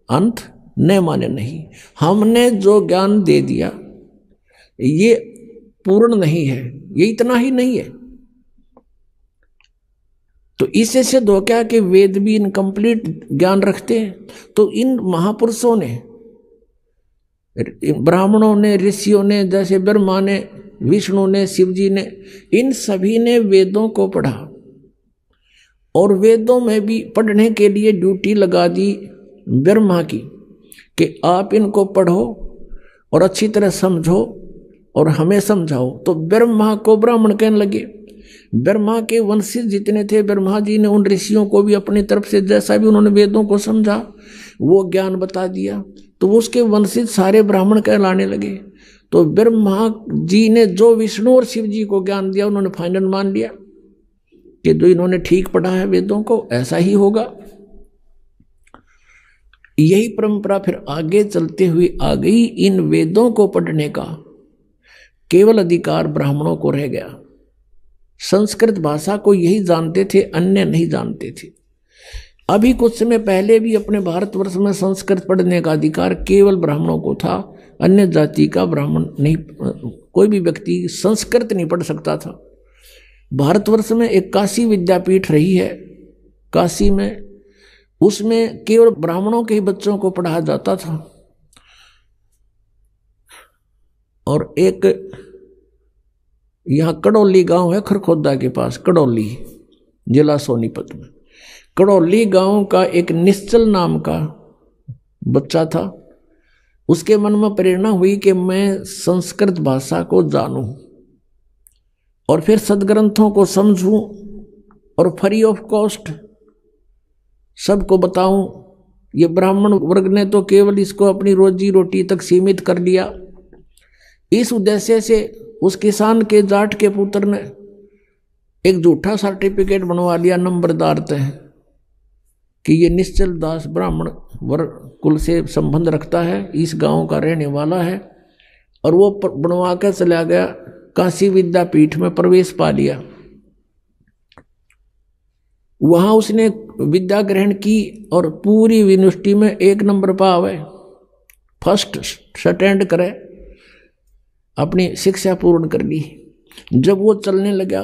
अंत, न माने नहीं। हमने जो ज्ञान दे दिया ये पूर्ण नहीं है, ये इतना ही नहीं है। तो इससे सिद्ध हो क्या कि वेद भी इनकम्प्लीट ज्ञान रखते हैं। तो इन महापुरुषों ने, ब्राह्मणों ने, ऋषियों ने, जैसे ब्रह्मा ने, विष्णु ने, शिव जी ने, इन सभी ने वेदों को पढ़ा और वेदों में भी पढ़ने के लिए ड्यूटी लगा दी ब्रह्मा की कि आप इनको पढ़ो और अच्छी तरह समझो और हमें समझाओ। तो ब्रह्मा को ब्राह्मण कहने लगे। ब्रह्मा के वंशज जितने थे, ब्रह्मा जी ने उन ऋषियों को भी अपनी तरफ से जैसा भी उन्होंने वेदों को समझा वो ज्ञान बता दिया, तो उसके वंशज सारे ब्राह्मण कहलाने लगे। तो ब्रह्मा जी ने जो विष्णु और शिव जी को ज्ञान दिया उन्होंने फाइनल मान लिया कि जो इन्होंने ठीक पढ़ा है वेदों को ऐसा ही होगा। यही परंपरा फिर आगे चलते हुए आ गई। इन वेदों को पढ़ने का केवल अधिकार ब्राह्मणों को रह गया। संस्कृत भाषा को यही जानते थे, अन्य नहीं जानते थे। अभी कुछ समय पहले भी अपने भारतवर्ष में संस्कृत पढ़ने का अधिकार केवल ब्राह्मणों को था, अन्य जाति का ब्राह्मण नहीं, कोई भी व्यक्ति संस्कृत नहीं पढ़ सकता था। भारतवर्ष में एक काशी विद्यापीठ रही है, काशी में, उसमें केवल ब्राह्मणों के ही बच्चों को पढ़ाया जाता था। और एक यहाँ कड़ौली गांव है खरखोदा के पास, कड़ौली जिला सोनीपत में, कड़ौली गांव का एक निश्चल नाम का बच्चा था। उसके मन में प्रेरणा हुई कि मैं संस्कृत भाषा को जानूं और फिर सदग्रंथों को समझूं और फ्री ऑफ कॉस्ट सबको बताऊं। ये ब्राह्मण वर्ग ने तो केवल इसको अपनी रोजी रोटी तक सीमित कर लिया। इस उद्देश्य से उस किसान के जाट के पुत्र ने एक झूठा सर्टिफिकेट बनवा लिया नंबरदार तय कि ये निश्चल दास ब्राह्मण वर्ग कुल से संबंध रखता है, इस गांव का रहने वाला है, और वो बनवा कर चला गया। काशी विद्यापीठ में प्रवेश पा लिया। वहां उसने विद्या ग्रहण की और पूरी यूनिवर्सिटी में 1 नंबर पावे, फर्स्ट स्टैंड करे, अपनी शिक्षा पूर्ण कर ली। जब वो चलने लगा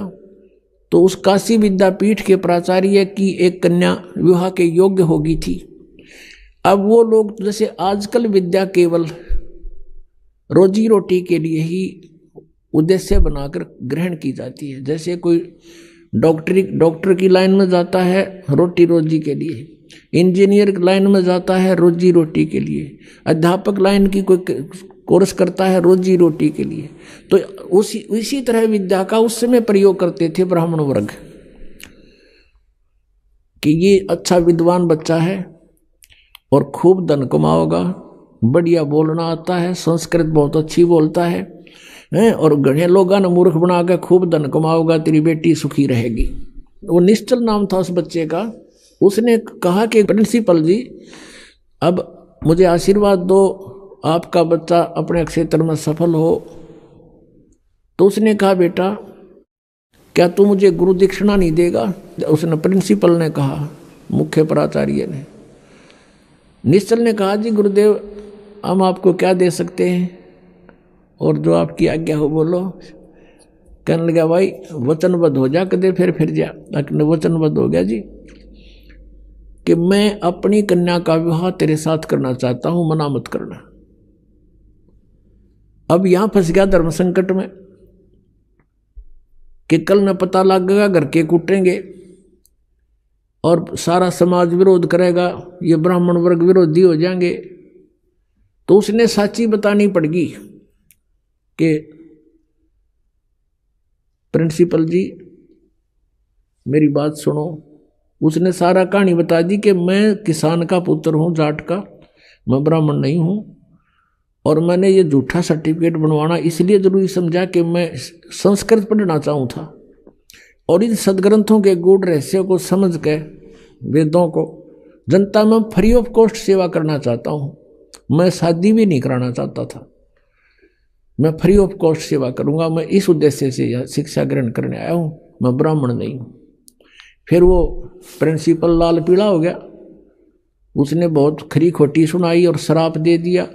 तो उस काशी विद्यापीठ के प्राचार्य की एक कन्या विवाह के योग्य होगी थी। अब वो लोग जैसे आजकल विद्या केवल रोजी रोटी के लिए ही उद्देश्य बनाकर ग्रहण की जाती है। जैसे कोई डॉक्टर की लाइन में जाता है रोटी रोजी के लिए, इंजीनियर लाइन में जाता है रोजी रोटी के लिए, अध्यापक लाइन की कोई कोर्स करता है रोजी रोटी के लिए। तो उसी तरह विद्या का उस समय प्रयोग करते थे ब्राह्मण वर्ग कि ये अच्छा विद्वान बच्चा है और खूब धन कमाओगा, बढ़िया बोलना आता है, संस्कृत बहुत अच्छी बोलता है और घने लोगों ने मूर्ख बना के खूब धन कमाओगा, तेरी बेटी सुखी रहेगी। वो निश्चल नाम था उस बच्चे का। उसने कहा कि प्रिंसिपल जी अब मुझे आशीर्वाद दो, आपका बच्चा अपने क्षेत्र में सफल हो। तो उसने कहा बेटा क्या तू मुझे गुरु दीक्षिणा नहीं देगा? उसने प्रिंसिपल ने कहा, मुख्य प्राचार्य ने। निश्चल ने कहा जी गुरुदेव हम आपको क्या दे सकते हैं और जो आपकी आज्ञा हो बोलो। कहने लगा भाई वचनबद्ध हो जा, कदे फिर जा। वचनबद्ध हो गया जी कि मैं अपनी कन्या का विवाह तेरे साथ करना चाहता हूं, मना मत करना। अब यहां फंस गया धर्म संकट में कि कल न पता लगेगा घर के कूटेंगे और सारा समाज विरोध करेगा, ये ब्राह्मण वर्ग विरोधी हो जाएंगे। तो उसने साची बतानी पड़गी कि प्रिंसिपल जी मेरी बात सुनो। उसने सारा कहानी बता दी कि मैं किसान का पुत्र हूं, जाट का, मैं ब्राह्मण नहीं हूं और मैंने ये झूठा सर्टिफिकेट बनवाना इसलिए जरूरी समझा कि मैं संस्कृत पढ़ना चाहूँ था और इन सदग्रंथों के गूढ़ रहस्यों को समझ के वेदों को जनता में फ्री ऑफ कॉस्ट सेवा करना चाहता हूँ। मैं शादी भी नहीं कराना चाहता था, मैं फ्री ऑफ कॉस्ट सेवा करूँगा। मैं इस उद्देश्य से यह शिक्षा ग्रहण करने आया हूँ, मैं ब्राह्मण नहीं हूँ। फिर वो प्रिंसिपल लाल पीला हो गया। उसने बहुत खरी खोटी सुनाई और श्राप दे दिया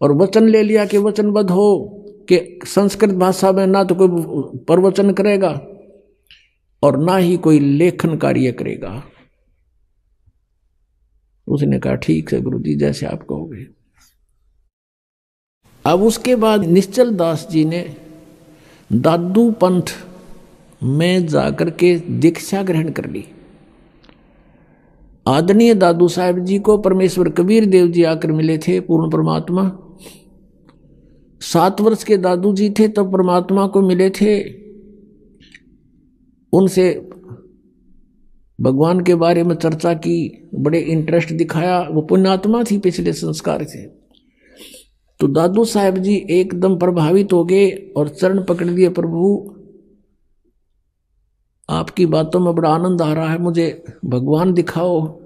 और वचन ले लिया कि वचनबद्ध हो कि संस्कृत भाषा में ना तो कोई प्रवचन करेगा और ना ही कोई लेखन कार्य करेगा। उसने कहा ठीक है गुरुजी जैसे आप कहोगे। अब उसके बाद निश्चल दास जी ने दादू पंथ में जाकर के दीक्षा ग्रहण कर ली। आदरणीय दादू साहब जी को परमेश्वर कबीर देव जी आकर मिले थे, पूर्ण परमात्मा। 7 वर्ष के दादू जी थे तब परमात्मा को मिले थे, उनसे भगवान के बारे में चर्चा की, बड़े इंटरेस्ट दिखाया। वो पुण्यात्मा थी, पिछले संस्कार थे। तो दादू साहब जी एकदम प्रभावित हो गए और चरण पकड़ लिए, प्रभु आपकी बातों में बड़ा आनंद आ रहा है, मुझे भगवान दिखाओ।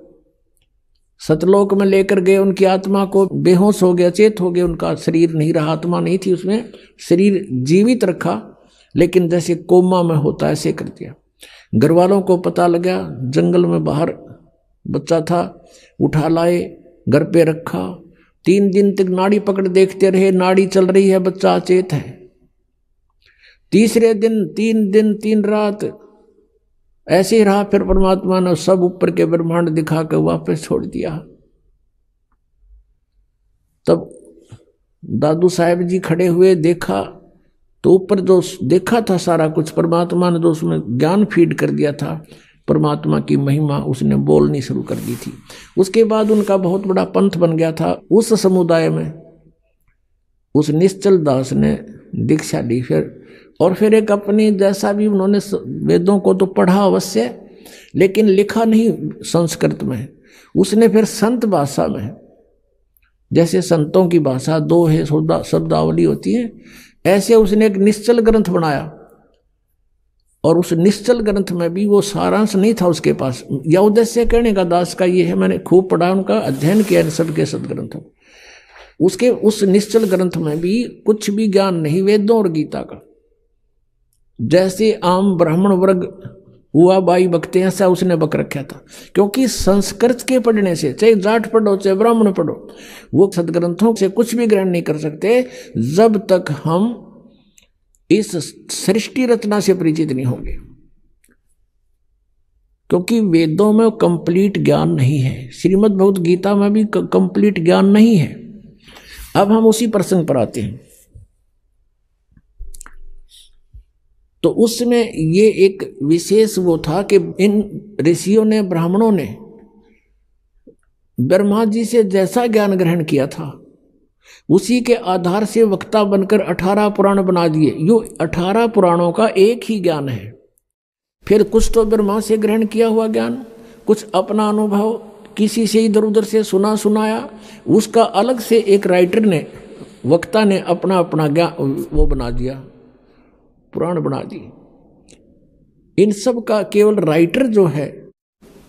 सतलोक में लेकर गए, उनकी आत्मा को, बेहोश हो गया, चेत हो गया, उनका शरीर नहीं रहा, आत्मा नहीं थी उसमें, शरीर जीवित रखा लेकिन जैसे कोमा में होता ऐसे कर दिया। घर वालों को पता लगा, जंगल में बाहर बच्चा था, उठा लाए, घर पे रखा। 3 दिन तक नाड़ी पकड़ देखते रहे, नाड़ी चल रही है, बच्चा अचेत है। तीसरे दिन 3 दिन 3 रात ऐसे ही रहा। फिर परमात्मा ने सब ऊपर के ब्रह्मांड दिखाकर वापस छोड़ दिया। तब दादू साहब जी खड़े हुए, देखा तो ऊपर जो देखा था सारा कुछ, परमात्मा ने जो उसमें ज्ञान फीड कर दिया था, परमात्मा की महिमा उसने बोलनी शुरू कर दी थी। उसके बाद उनका बहुत बड़ा पंथ बन गया था। उस समुदाय में उस निश्चल दास ने दीक्षा ली और फिर एक अपनी, जैसा भी उन्होंने वेदों को तो पढ़ा अवश्य, लेकिन लिखा नहीं संस्कृत में, उसने फिर संत भाषा में, जैसे संतों की भाषा 2 है, शब्दावली होती है, ऐसे उसने एक निश्चल ग्रंथ बनाया। और उस निश्चल ग्रंथ में भी वो सारांश नहीं था उसके पास। या उद्देश्य कहने का दास का ये है, मैंने खूब पढ़ा, उनका अध्ययन किया इन सबके सदग्रंथों। उसके उस निश्चल ग्रंथ में भी कुछ भी ज्ञान नहीं वेदों और गीता का। जैसे आम ब्राह्मण वर्ग हुआ बाई बकते हैं, ऐसा उसने बक रखा था। क्योंकि संस्कृत के पढ़ने से, चाहे जाट पढ़ो चाहे ब्राह्मण पढ़ो, वो सदग्रंथों से कुछ भी ग्रहण नहीं कर सकते जब तक हम इस सृष्टि रचना से परिचित नहीं होंगे। क्योंकि वेदों में कंप्लीट ज्ञान नहीं है, श्रीमद् भगवत गीता में भी कंप्लीट ज्ञान नहीं है। अब हम उसी प्रसंग पर आते हैं। तो उसमें ये एक विशेष वो था कि इन ऋषियों ने, ब्राह्मणों ने ब्रह्मा जी से जैसा ज्ञान ग्रहण किया था उसी के आधार से वक्ता बनकर 18 पुराण बना दिए। यो 18 पुराणों का एक ही ज्ञान है। फिर कुछ तो ब्रह्मा से ग्रहण किया हुआ ज्ञान, कुछ अपना अनुभव, किसी से इधर उधर से सुना सुनाया, उसका अलग से एक राइटर ने, वक्ता ने अपना अपना ज्ञान वो बना दिया, पुराण बना दिए। इन सब का केवल राइटर जो है,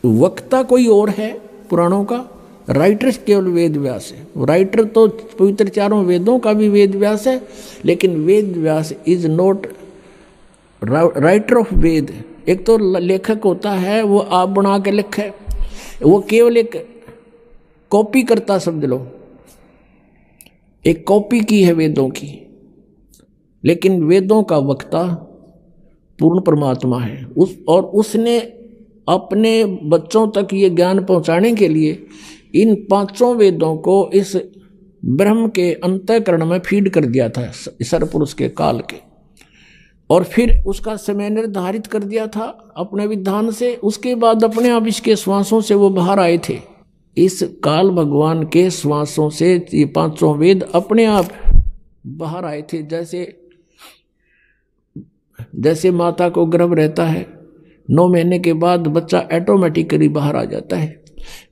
वक्ता कोई और है पुराणों का, राइटर केवल वेद व्यास है। राइटर तो पवित्र 4 वेदों का भी वेद व्यास है, लेकिन Ved Vyas is not writer of वेद। एक तो लेखक होता है, वो आप बना के लिखे, वो केवल एक कॉपी करता, समझ लो एक कॉपी की है वेदों की। लेकिन वेदों का वक्ता पूर्ण परमात्मा है। उसने अपने बच्चों तक ये ज्ञान पहुंचाने के लिए इन 5 वेदों को इस ब्रह्म के अंतःकरण में फीड कर दिया था, सरपुरुष के काल के। और फिर उसका समय निर्धारित कर दिया था अपने विधान से। उसके बाद अपने आप इसके श्वासों से वो बाहर आए थे। इस काल भगवान के श्वासों से ये 5 वेद अपने आप बाहर आए थे। जैसे माता को गर्भ रहता है, 9 महीने के बाद बच्चा ऑटोमेटिकली बाहर आ जाता है,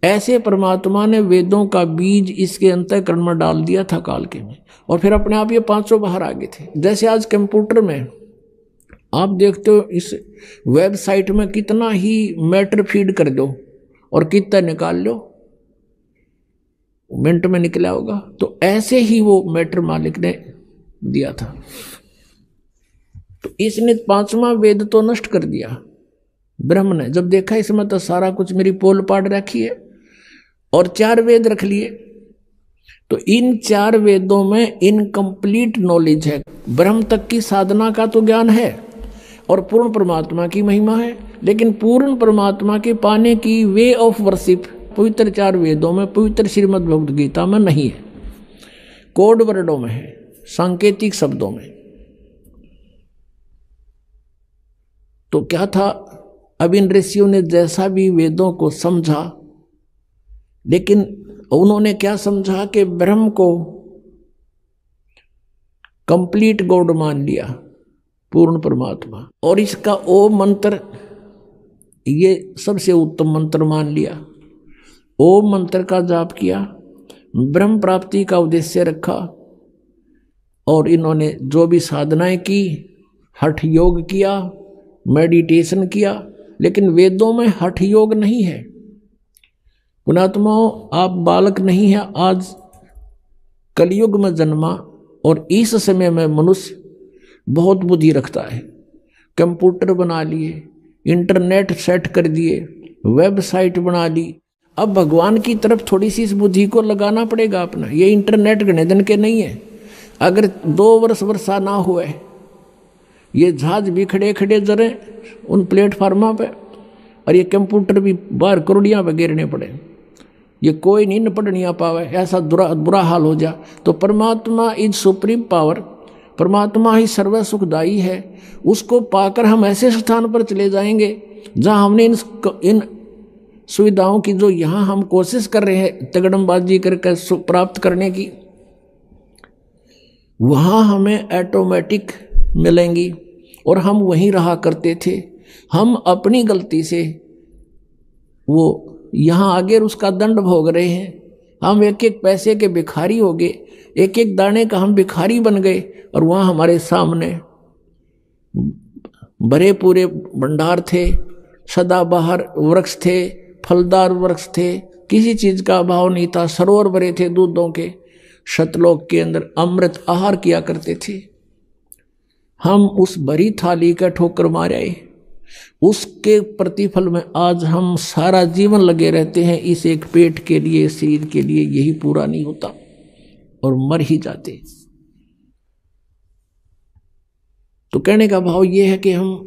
ऐसे परमात्मा ने वेदों का बीज इसके अंतःकरण में डाल दिया था काल के में, और फिर अपने आप ये 500 बाहर आ गए थे। जैसे आज कंप्यूटर में आप देखते हो, इस वेबसाइट में कितना ही मैटर फीड कर दो और कितना निकाल लो, मिनट में निकला होगा। तो ऐसे ही वो मैटर मालिक ने दिया था। तो इसने 5वां वेद तो नष्ट कर दिया ब्रह्म ने। जब देखा इसमें तो सारा कुछ मेरी पोल पाड़ रखी है, और 4 वेद रख लिए। तो इन 4 वेदों में इनकम्प्लीट नॉलेज है। ब्रह्म तक की साधना का तो ज्ञान है और पूर्ण परमात्मा की महिमा है, लेकिन पूर्ण परमात्मा के पाने की वे ऑफ वर्शिप पवित्र 4 वेदों में, पवित्र श्रीमद् भगवत गीता में नहीं है। कोड वर्डों में है, सांकेतिक शब्दों में। तो क्या था, अब इन ऋषियों ने जैसा भी वेदों को समझा, लेकिन उन्होंने क्या समझा कि ब्रह्म को कंप्लीट गॉड मान लिया, पूर्ण परमात्मा। और इसका ओम मंत्र ये सबसे उत्तम मंत्र मान लिया। ओम मंत्र का जाप किया, ब्रह्म प्राप्ति का उद्देश्य रखा, और इन्होंने जो भी साधनाएं की, हठ योग किया, मेडिटेशन किया, लेकिन वेदों में हठ योग नहीं है। पुणात्माओं, आप बालक नहीं है, आज कलयुग में जन्मा और इस समय में मनुष्य बहुत बुद्धि रखता है। कंप्यूटर बना लिए, इंटरनेट सेट कर दिए, वेबसाइट बना ली। अब भगवान की तरफ थोड़ी सी इस बुद्धि को लगाना पड़ेगा अपना। ये इंटरनेट गणे दिन के नहीं है। अगर 2 वर्ष वर्षा ना हुए, ये जहाज भी खड़े खड़े जरे उन प्लेटफार्मा पे, और ये कंप्यूटर भी बाहर करोड़ियाँ पे गिरने पड़े, ये कोई नहीं निपट नहीं पावे, ऐसा बुरा हाल हो जा। तो परमात्मा इज सुप्रीम पावर, परमात्मा ही सर्व सुखदायी है। उसको पाकर हम ऐसे स्थान पर चले जाएंगे जहाँ हमने इन सुविधाओं की जो यहाँ हम कोशिश कर रहे हैं तगड़मबाजी करके प्राप्त करने की, वहाँ हमें ऑटोमेटिक मिलेंगी। और हम वहीं रहा करते थे। हम अपनी गलती से वो यहाँ आगे उसका दंड भोग रहे हैं। हम एक एक पैसे के भिखारी हो गए, एक एक दाने का हम भिखारी बन गए, और वहाँ हमारे सामने भरे पूरे भंडार थे, सदाबहार वृक्ष थे, फलदार वृक्ष थे, किसी चीज का अभाव नहीं था, सरोवर भरे थे दूधों के, सतलोक के अंदर अमृत आहार किया करते थे। हम उस भरी थाली का ठोकर मारे, उसके प्रतिफल में आज हम सारा जीवन लगे रहते हैं इस एक पेट के लिए, शरीर के लिए। यही पूरा नहीं होता और मर ही जाते। तो कहने का भाव ये है कि हम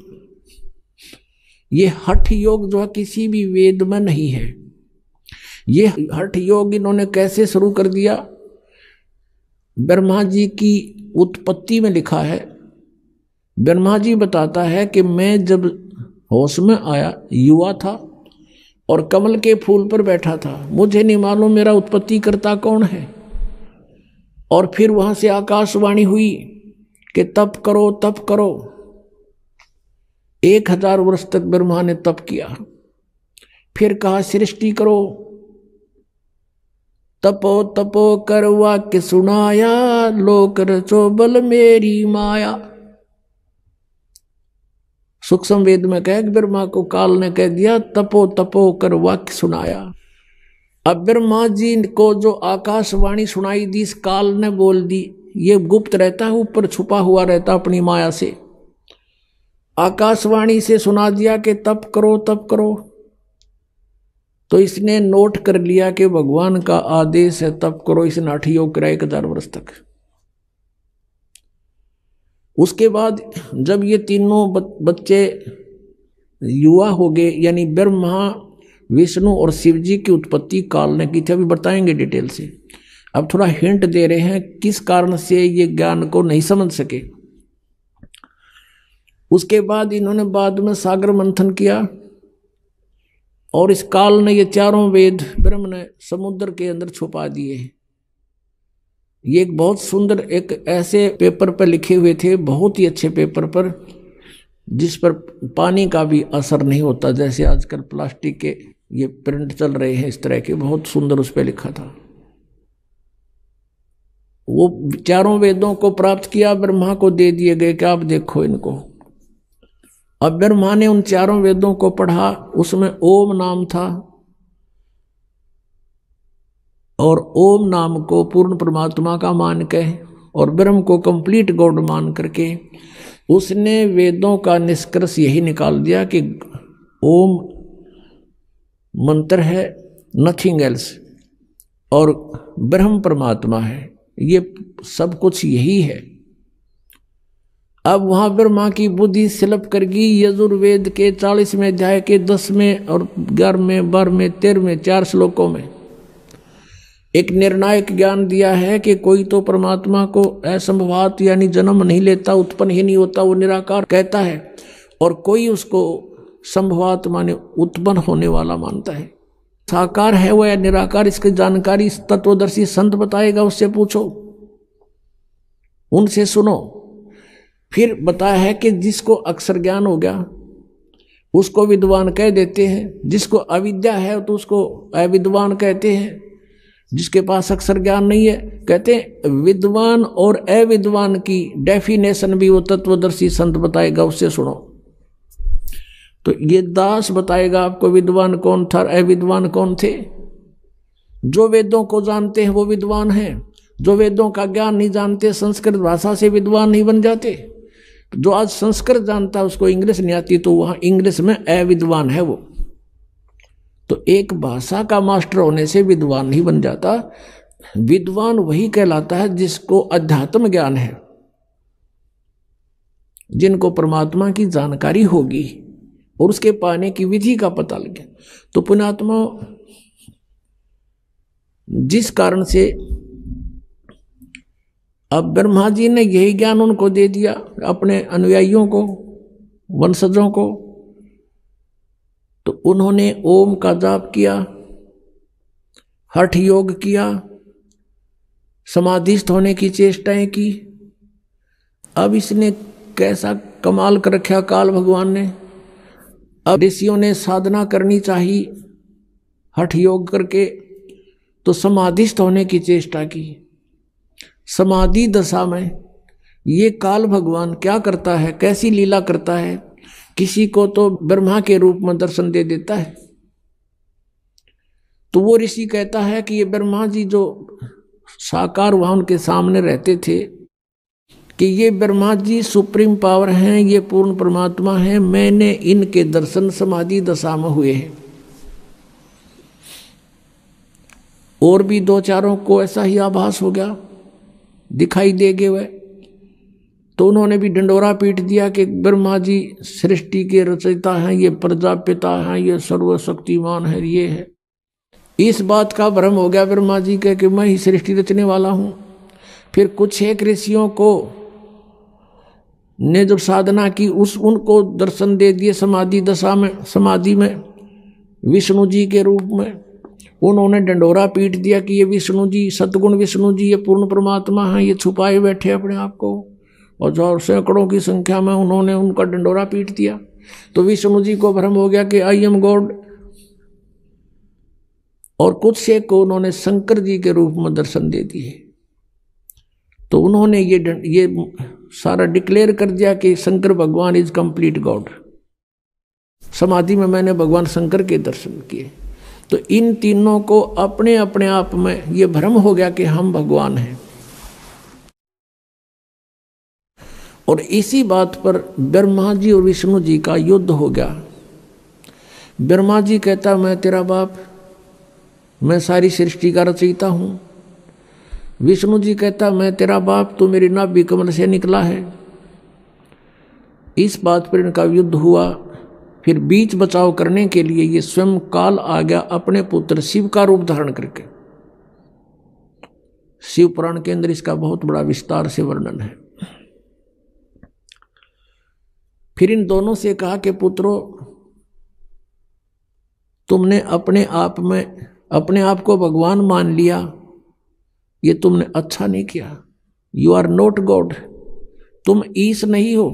ये हठ योग जो है किसी भी वेद में नहीं है। ये हठ योग इन्होंने कैसे शुरू कर दिया? ब्रह्मा जी की उत्पत्ति में लिखा है। ब्रह्मा जी बताता है कि मैं जब होश में आया, युवा था और कमल के फूल पर बैठा था, मुझे नहीं मालूम मेरा उत्पत्ति करता कौन है। और फिर वहां से आकाशवाणी हुई कि तप करो, तप करो। 1000 वर्ष तक ब्रह्मा ने तप किया। फिर कहा सृष्टि करो, तपो तपो कर वाक्य सुनाया, लोक रचो बल मेरी माया। सूक्ष्म वेद में कह ब्रह्मा को काल ने कह दिया तपो तपो कर वाक्य सुनाया। अब ब्रह्मा जी को जो आकाशवाणी सुनाई दी, इस काल ने बोल दी। ये गुप्त रहता है, ऊपर छुपा हुआ रहता अपनी माया से। आकाशवाणी से सुना दिया कि तप करो, तप करो। तो इसने नोट कर लिया कि भगवान का आदेश है तप करो। इसने हठ योग करा 1000 वर्ष तक। उसके बाद जब ये तीनों बच्चे युवा हो गए, यानी ब्रह्मा, विष्णु और शिव जी की उत्पत्ति काल ने की थी। अभी बताएंगे डिटेल से। अब थोड़ा हिंट दे रहे हैं किस कारण से ये ज्ञान को नहीं समझ सके। उसके बाद इन्होंने बाद में सागर मंथन किया और इस काल ने ये चारों वेद ब्रह्म ने समुद्र के अंदर छुपा दिए। ये एक बहुत सुंदर एक ऐसे पेपर पर लिखे हुए थे, बहुत ही अच्छे पेपर पर, जिस पर पानी का भी असर नहीं होता, जैसे आजकल प्लास्टिक के ये प्रिंट चल रहे हैं इस तरह के। बहुत सुंदर उस पर लिखा था। वो चारों वेदों को प्राप्त किया, ब्रह्मा को दे दिए गए कि आप देखो इनको। अब ब्रह्मा ने उन चारों वेदों को पढ़ा, उसमें ओम नाम था और ओम नाम को पूर्ण परमात्मा का मान के और ब्रह्म को कंप्लीट गॉड मान करके उसने वेदों का निष्कर्ष यही निकाल दिया कि ओम मंत्र है, नथिंग एल्स, और ब्रह्म परमात्मा है, ये सब कुछ यही है। अब वहां ब्रह्मा की बुद्धि सिलप कर गई। यजुर्वेद के 40वें अध्याय के 10वें और 11वें 12वें 13वें 4 श्लोकों में एक निर्णायक ज्ञान दिया है कि कोई तो परमात्मा को असंभवात यानी जन्म नहीं लेता, उत्पन्न ही नहीं होता, वो निराकार कहता है, और कोई उसको संभवात माने उत्पन्न होने वाला मानता है। साकार है वो या निराकार, इसकी जानकारी तत्वदर्शी संत बताएगा, उससे पूछो। उनसे सुनो। फिर बताया है कि जिसको अक्षर ज्ञान हो गया उसको विद्वान कह देते हैं, जिसको अविद्या है तो उसको अविद्वान कहते हैं, जिसके पास अक्षर ज्ञान नहीं है कहते हैं विद्वान। और अविद्वान की डेफिनेशन भी वो तत्वदर्शी संत बताएगा, उससे सुनो। तो ये दास बताएगा आपको विद्वान कौन था, अविद्वान कौन थे। जो वेदों को जानते हैं वो विद्वान हैं, जो वेदों का ज्ञान नहीं जानते संस्कृत भाषा से विद्वान नहीं बन जाते। जो आज संस्कृत जानता है उसको इंग्लिश नहीं आती तो वहां इंग्लिश में अविद्वान है वो। तो एक भाषा का मास्टर होने से विद्वान नहीं बन जाता। विद्वान वही कहलाता है जिसको अध्यात्म ज्ञान है, जिनको परमात्मा की जानकारी होगी और उसके पाने की विधि का पता लगे। तो पुण्यात्मा, जिस कारण से अब ब्रह्मा जी ने यही ज्ञान उनको दे दिया, अपने अनुयायियों को, वंशजों को, तो उन्होंने ओम का जाप किया, हठ योग किया, समाधिस्थ होने की चेष्टाएं की। अब इसने कैसा कमाल कर रखा काल भगवान ने। अब ऋषियों ने साधना करनी चाहिए हठ योग करके, तो समाधिस्थ होने की चेष्टा की। समाधि दशा में ये काल भगवान क्या करता है, कैसी लीला करता है। किसी को तो ब्रह्मा के रूप में दर्शन दे देता है। तो वो ऋषि कहता है कि ये ब्रह्मा जी जो साकार वहां उनके सामने रहते थे कि ये ब्रह्मा जी सुप्रीम पावर हैं, ये पूर्ण परमात्मा हैं, मैंने इनके दर्शन समाधि दशा में हुए हैं। और भी दो चारों को ऐसा ही आभास हो गया, दिखाई देंगे वह। तो उन्होंने भी डंडोरा पीट दिया कि ब्रह्मा जी सृष्टि के रचयिता हैं, ये प्रजापिता हैं, ये सर्वशक्तिमान है, ये है। इस बात का भ्रम हो गया ब्रह्मा जी के कि मैं ही सृष्टि रचने वाला हूं। फिर कुछ एक ऋषियों को ने जब साधना की उनको दर्शन दे दिए समाधि दशा में, समाधि में विष्णु जी के रूप में। उन्होंने डंडोरा पीट दिया कि ये विष्णु जी, सतगुण विष्णु जी, ये पूर्ण परमात्मा हैं, ये छुपाए बैठे अपने आप को। और जो सैकड़ों की संख्या में उन्होंने उनका डंडोरा पीट दिया। तो विष्णु जी को भ्रम हो गया कि आई एम गॉड। और कुछ एक को उन्होंने शंकर जी के रूप में दर्शन दे दिए। तो उन्होंने ये सारा डिक्लेयर कर दिया कि शंकर भगवान इज कंप्लीट गॉड। समाधि में मैंने भगवान शंकर के दर्शन किए। तो इन तीनों को अपने अपने आप में ये भ्रम हो गया कि हम भगवान हैं। और इसी बात पर ब्रह्मा जी और विष्णु जी का युद्ध हो गया। ब्रह्मा जी कहता मैं तेरा बाप, मैं सारी सृष्टि का रचयिता हूं। विष्णु जी कहता मैं तेरा बाप, तू मेरी नाभि कमल से निकला है। इस बात पर इनका युद्ध हुआ। फिर बीच बचाव करने के लिए ये स्वयं काल आ गया अपने पुत्र शिव का रूप धारण करके। शिव पुराण के अंदर इसका बहुत बड़ा विस्तार से वर्णन है। फिर इन दोनों से कहा कि पुत्रों, तुमने अपने आप को भगवान मान लिया, ये तुमने अच्छा नहीं किया। यू आर नॉट गॉड, तुम ईश नहीं हो।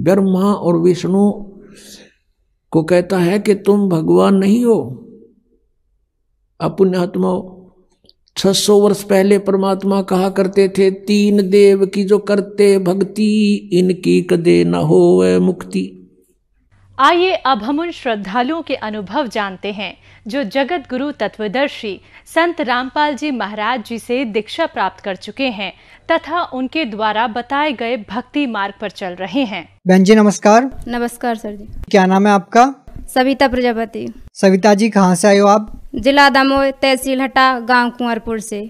ब्रह्मा और विष्णु को कहता है कि तुम भगवान नहीं हो। पुण्यात्मा, 600 वर्ष पहले परमात्मा कहा करते थे, तीन देव की जो करते भक्ति, इनकी कदे न होवे मुक्ति। आइए अब हम उन श्रद्धालुओं के अनुभव जानते हैं जो जगत गुरु तत्वदर्शी संत रामपाल जी महाराज जी से दीक्षा प्राप्त कर चुके हैं तथा उनके द्वारा बताए गए भक्ति मार्ग पर चल रहे हैं। बहन जी नमस्कार। नमस्कार सर जी। क्या नाम है आपका? सविता प्रजापति। सविता जी कहाँ से आए हो आप? जिला दमोह, तहसील हटा, गांव कुंवरपुर से।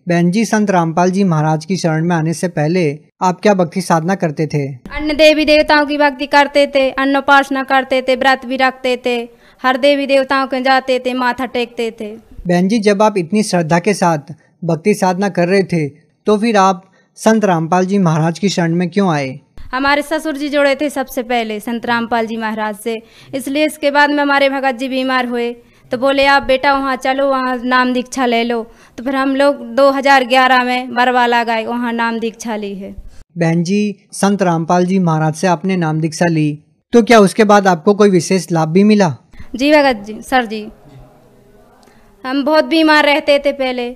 बहन जी, संत रामपाल जी महाराज की शरण में आने से पहले आप क्या भक्ति साधना करते थे? अन्य देवी देवताओं की भक्ति करते थे, अन्नोपासना करते थे, व्रत भी रखते थे, हर देवी देवताओं के जाते थे, माथा टेकते थे। बहन जी, जब आप इतनी श्रद्धा के साथ भक्ति साधना कर रहे थे तो फिर आप संत रामपाल जी महाराज की शरण में क्यों आए? हमारे ससुर जी जोड़े थे सबसे पहले संत रामपाल जी महाराज से, इसलिए इसके बाद में हमारे भगत जी बीमार हुए तो बोले आप बेटा वहाँ चलो, वहाँ नाम दीक्षा ले लो। तो फिर हम लोग 2011 में बरवाला गए, वहाँ नाम दीक्षा ली है। बहन जी, संत रामपाल जी महाराज से आपने नाम दीक्षा ली, तो क्या उसके बाद आपको कोई विशेष लाभ भी मिला? जी भगत जी, सर जी, हम बहुत बीमार रहते थे, पहले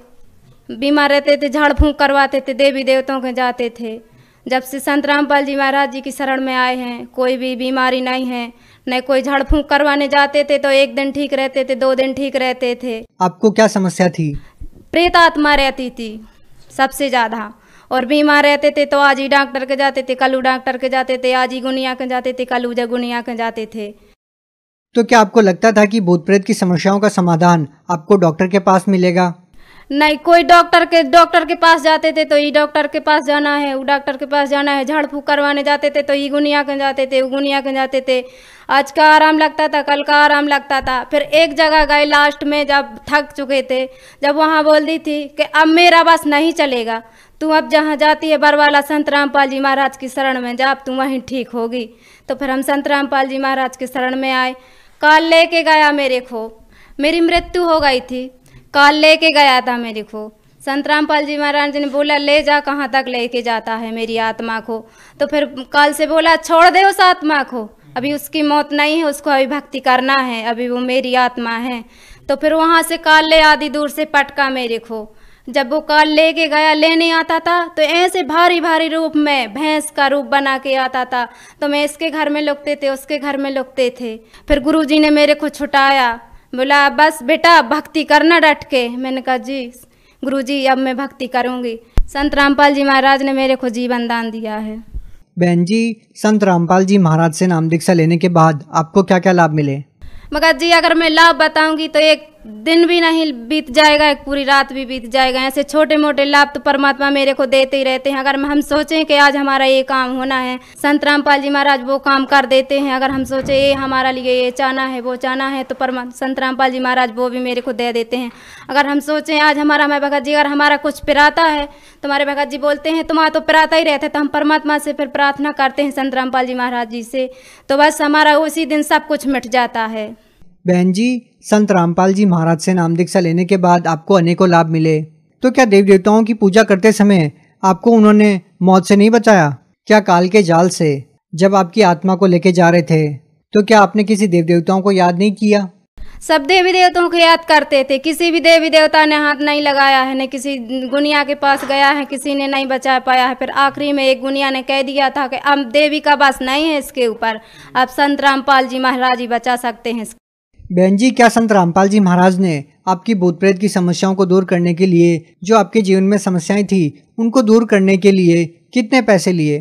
बीमार रहते थे, झाड़ फूंक करवाते थे, देवी देवताओं के जाते थे। जब से संत रामपाल जी महाराज जी की शरण में आए हैं, कोई भी बीमारी नहीं है, न कोई झाड़ फूंक करवाने जाते थे तो 1 दिन ठीक रहते थे, 2 दिन ठीक रहते थे। आपको क्या समस्या थी? प्रेत आत्मा रहती थी सबसे ज़्यादा, और बीमार रहते थे तो आज ही डॉक्टर के जाते थे, कल डॉक्टर के जाते थे, आज ही गुनिया के जाते थे, कल गुनिया के जाते थे। तो क्या आपको लगता था कि भूत प्रेत की समस्याओं का समाधान आपको डॉक्टर के पास मिलेगा? नहीं, कोई डॉक्टर के पास जाते थे तो ये डॉक्टर के पास जाना है, वो डॉक्टर के पास जाना है, झाड़ फूक करवाने जाते थे तो ये गुनिया के जाते थे, वो गुनिया के जाते थे। आज का आराम लगता था, कल का आराम लगता था। फिर एक जगह गए लास्ट में, जब थक चुके थे, जब वहाँ बोल दी थी कि अब मेरा बस नहीं चलेगा, तू अब जहाँ जाती है बरवाला संत रामपाल जी महाराज की शरण में जा, अब तू वहीं ठीक होगी। तो फिर हम संत रामपाल जी महाराज की शरण में आए। काल लेके गया मेरे को, मेरी मृत्यु हो गई थी, काल लेके गया था मेरे को। संत रामपाल जी महाराज ने बोला ले जा, कहाँ तक लेके जाता है मेरी आत्मा को। तो फिर काल से बोला छोड़ दे उस आत्मा को, अभी उसकी मौत नहीं है, उसको अभी भक्ति करना है, अभी वो मेरी आत्मा है। तो फिर वहाँ से काल ले आधी दूर से पटका मेरे को। जब वो काल लेके गया, लेने आता था तो ऐसे भारी भारी रूप में भैंस का रूप बना के आता था। तो मैं इसके घर में लुकते थे, उसके घर में लुकते थे। फिर गुरुजी ने मेरे को छुटाया, बोला बस बेटा भक्ति करना डट के। मैंने कहा जी गुरुजी अब मैं भक्ति करूँगी। संत रामपाल जी महाराज ने मेरे को जीवन दान दिया है। बहन जी, संत रामपाल जी महाराज से नाम दीक्षा लेने के बाद आपको क्या क्या लाभ मिले? मगर जी अगर मैं लाभ बताऊंगी तो एक दिन भी नहीं बीत जाएगा, एक पूरी रात भी बीत जाएगा। ऐसे छोटे मोटे लाभ तो परमात्मा मेरे को देते ही रहते हैं। अगर हम सोचें कि आज हमारा ये काम होना है, संत रामपाल जी महाराज वो काम कर देते हैं। अगर हम सोचें ये हमारा लिए ये चाहना है, वो चाहना है, तो संत रामपाल जी महाराज वो भी मेरे को दे देते हैं। अगर हम सोचें आज हमारा, मैं भगत जी अगर हमारा कुछ पिराता है तो हमारे भगत जी बोलते हैं तुम्हारा तो पिराता ही रहता है, तो हम परमात्मा से फिर प्रार्थना करते हैं संत रामपाल जी महाराज जी से, तो बस हमारा उसी दिन सब कुछ मिट जाता है। बहन जी, संत रामपाल जी महाराज से नाम दीक्षा लेने के बाद आपको अनेकों लाभ मिले, तो क्या देव देवताओं की पूजा करते समय आपको उन्होंने मौत से नहीं बचाया? क्या काल के जाल से जब आपकी आत्मा को लेके जा रहे थे तो क्या आपने किसी देव देवताओं को याद नहीं किया? सब देवी देवताओं को याद करते थे, किसी भी देवी देवता ने हाथ नहीं लगाया है, न किसी गुनिया के पास गया है, किसी ने नहीं बचा पाया है। फिर आखिरी में एक गुनिया ने कह दिया था कि अब देवी का बस नहीं है इसके ऊपर, अब संत रामपाल जी महाराज ही बचा सकते हैं। बहन जी, क्या संत रामपाल जी महाराज ने आपकी भूत प्रेत की समस्याओं को दूर करने के लिए, जो आपके जीवन में समस्याएं थी उनको दूर करने के लिए कितने पैसे लिए?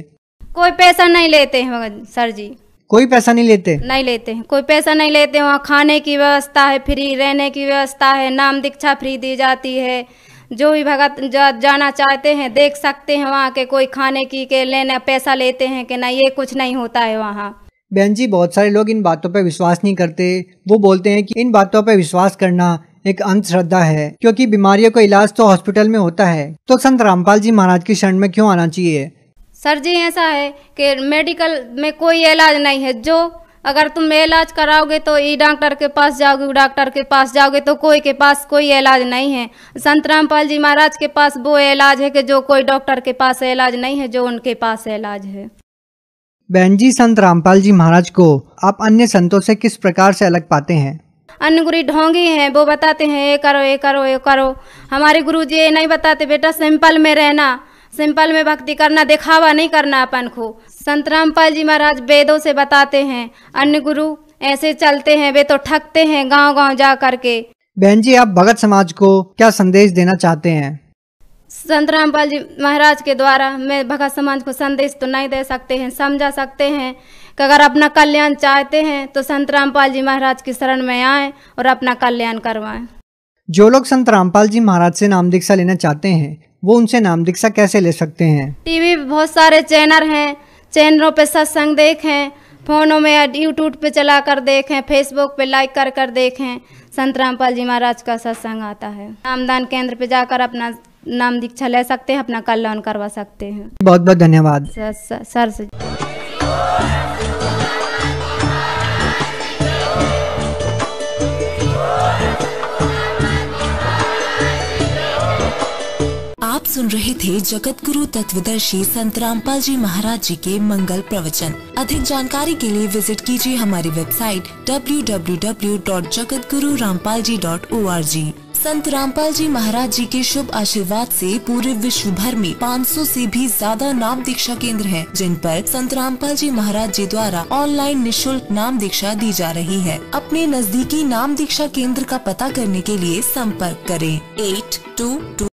कोई पैसा नहीं लेते हैं सर जी, कोई पैसा नहीं लेते? नहीं लेते हैं, कोई पैसा नहीं लेते हैं। वहाँ खाने की व्यवस्था है फ्री, रहने की व्यवस्था है, नाम दीक्षा फ्री दी जाती है। जो भी भगत जाना चाहते हैं देख सकते हैं वहाँ के, कोई खाने की के लेने पैसा लेते हैं कि नहीं, ये कुछ नहीं होता है वहाँ। बहन जी, बहुत सारे लोग इन बातों पर विश्वास नहीं करते। वो बोलते हैं कि इन बातों पर विश्वास करना एक अंधश्रद्धा है, क्योंकि बीमारियों का इलाज तो हॉस्पिटल में होता है। तो संत रामपाल जी महाराज की शरण में क्यों आना चाहिए? सर जी ऐसा है कि मेडिकल में कोई इलाज नहीं है। जो अगर तुम इलाज कराओगे तो ई डॉक्टर के पास जाओगे, डॉक्टर के पास जाओगे तो कोई के पास कोई इलाज नहीं है। संत रामपाल जी महाराज के पास वो इलाज है कि जो कोई डॉक्टर के पास इलाज नहीं है, जो उनके पास इलाज है। बहन जी, संत रामपाल जी महाराज को आप अन्य संतों से किस प्रकार से अलग पाते हैं? अन्य गुरु ढोंगी हैं, वो बताते हैं ये करो ये करो ये करो। हमारे गुरु जी ये नहीं बताते बेटा सिंपल में रहना, सिंपल में भक्ति करना, दिखावा नहीं करना अपन को। संत रामपाल जी महाराज वेदों से बताते हैं, अन्य गुरु ऐसे चलते हैं, वे तो ठगते हैं गांव गांव जा करके। बहन जी, आप भगत समाज को क्या संदेश देना चाहते हैं? संत रामपाल जी महाराज के द्वारा मैं भगत समाज को संदेश तो नहीं दे सकते हैं, समझा सकते हैं कि अगर अपना कल्याण चाहते हैं तो संत रामपाल जी महाराज की शरण में आएं और अपना कल्याण करवाएं। जो लोग संत रामपाल जी महाराज से नाम दीक्षा लेना चाहते हैं वो उनसे नाम दीक्षा कैसे ले सकते हैं? टीवी बहुत सारे चैनल हैं, चैनलों पे सत्संग देखें, फोनों में यूट्यूब पे चला कर देखें, फेसबुक पे लाइक कर कर देखें। संत रामपाल जी महाराज का सत्संग आता है। नामदान केंद्र पे जाकर अपना नाम दीक्षा ले सकते हैं, अपना कल्याण करवा सकते हैं। बहुत बहुत धन्यवाद सर से। आप सुन रहे थे जगत गुरु तत्वदर्शी संत रामपाल जी महाराज जी के मंगल प्रवचन। अधिक जानकारी के लिए विजिट कीजिए हमारी वेबसाइट www.jagatgururampalji.org। संत रामपाल जी महाराज जी के शुभ आशीर्वाद से पूरे विश्व भर में 500 से भी ज्यादा नाम दीक्षा केंद्र हैं, जिन पर संत रामपाल जी महाराज जी द्वारा ऑनलाइन निशुल्क नाम दीक्षा दी जा रही है। अपने नजदीकी नाम दीक्षा केंद्र का पता करने के लिए संपर्क करें 8222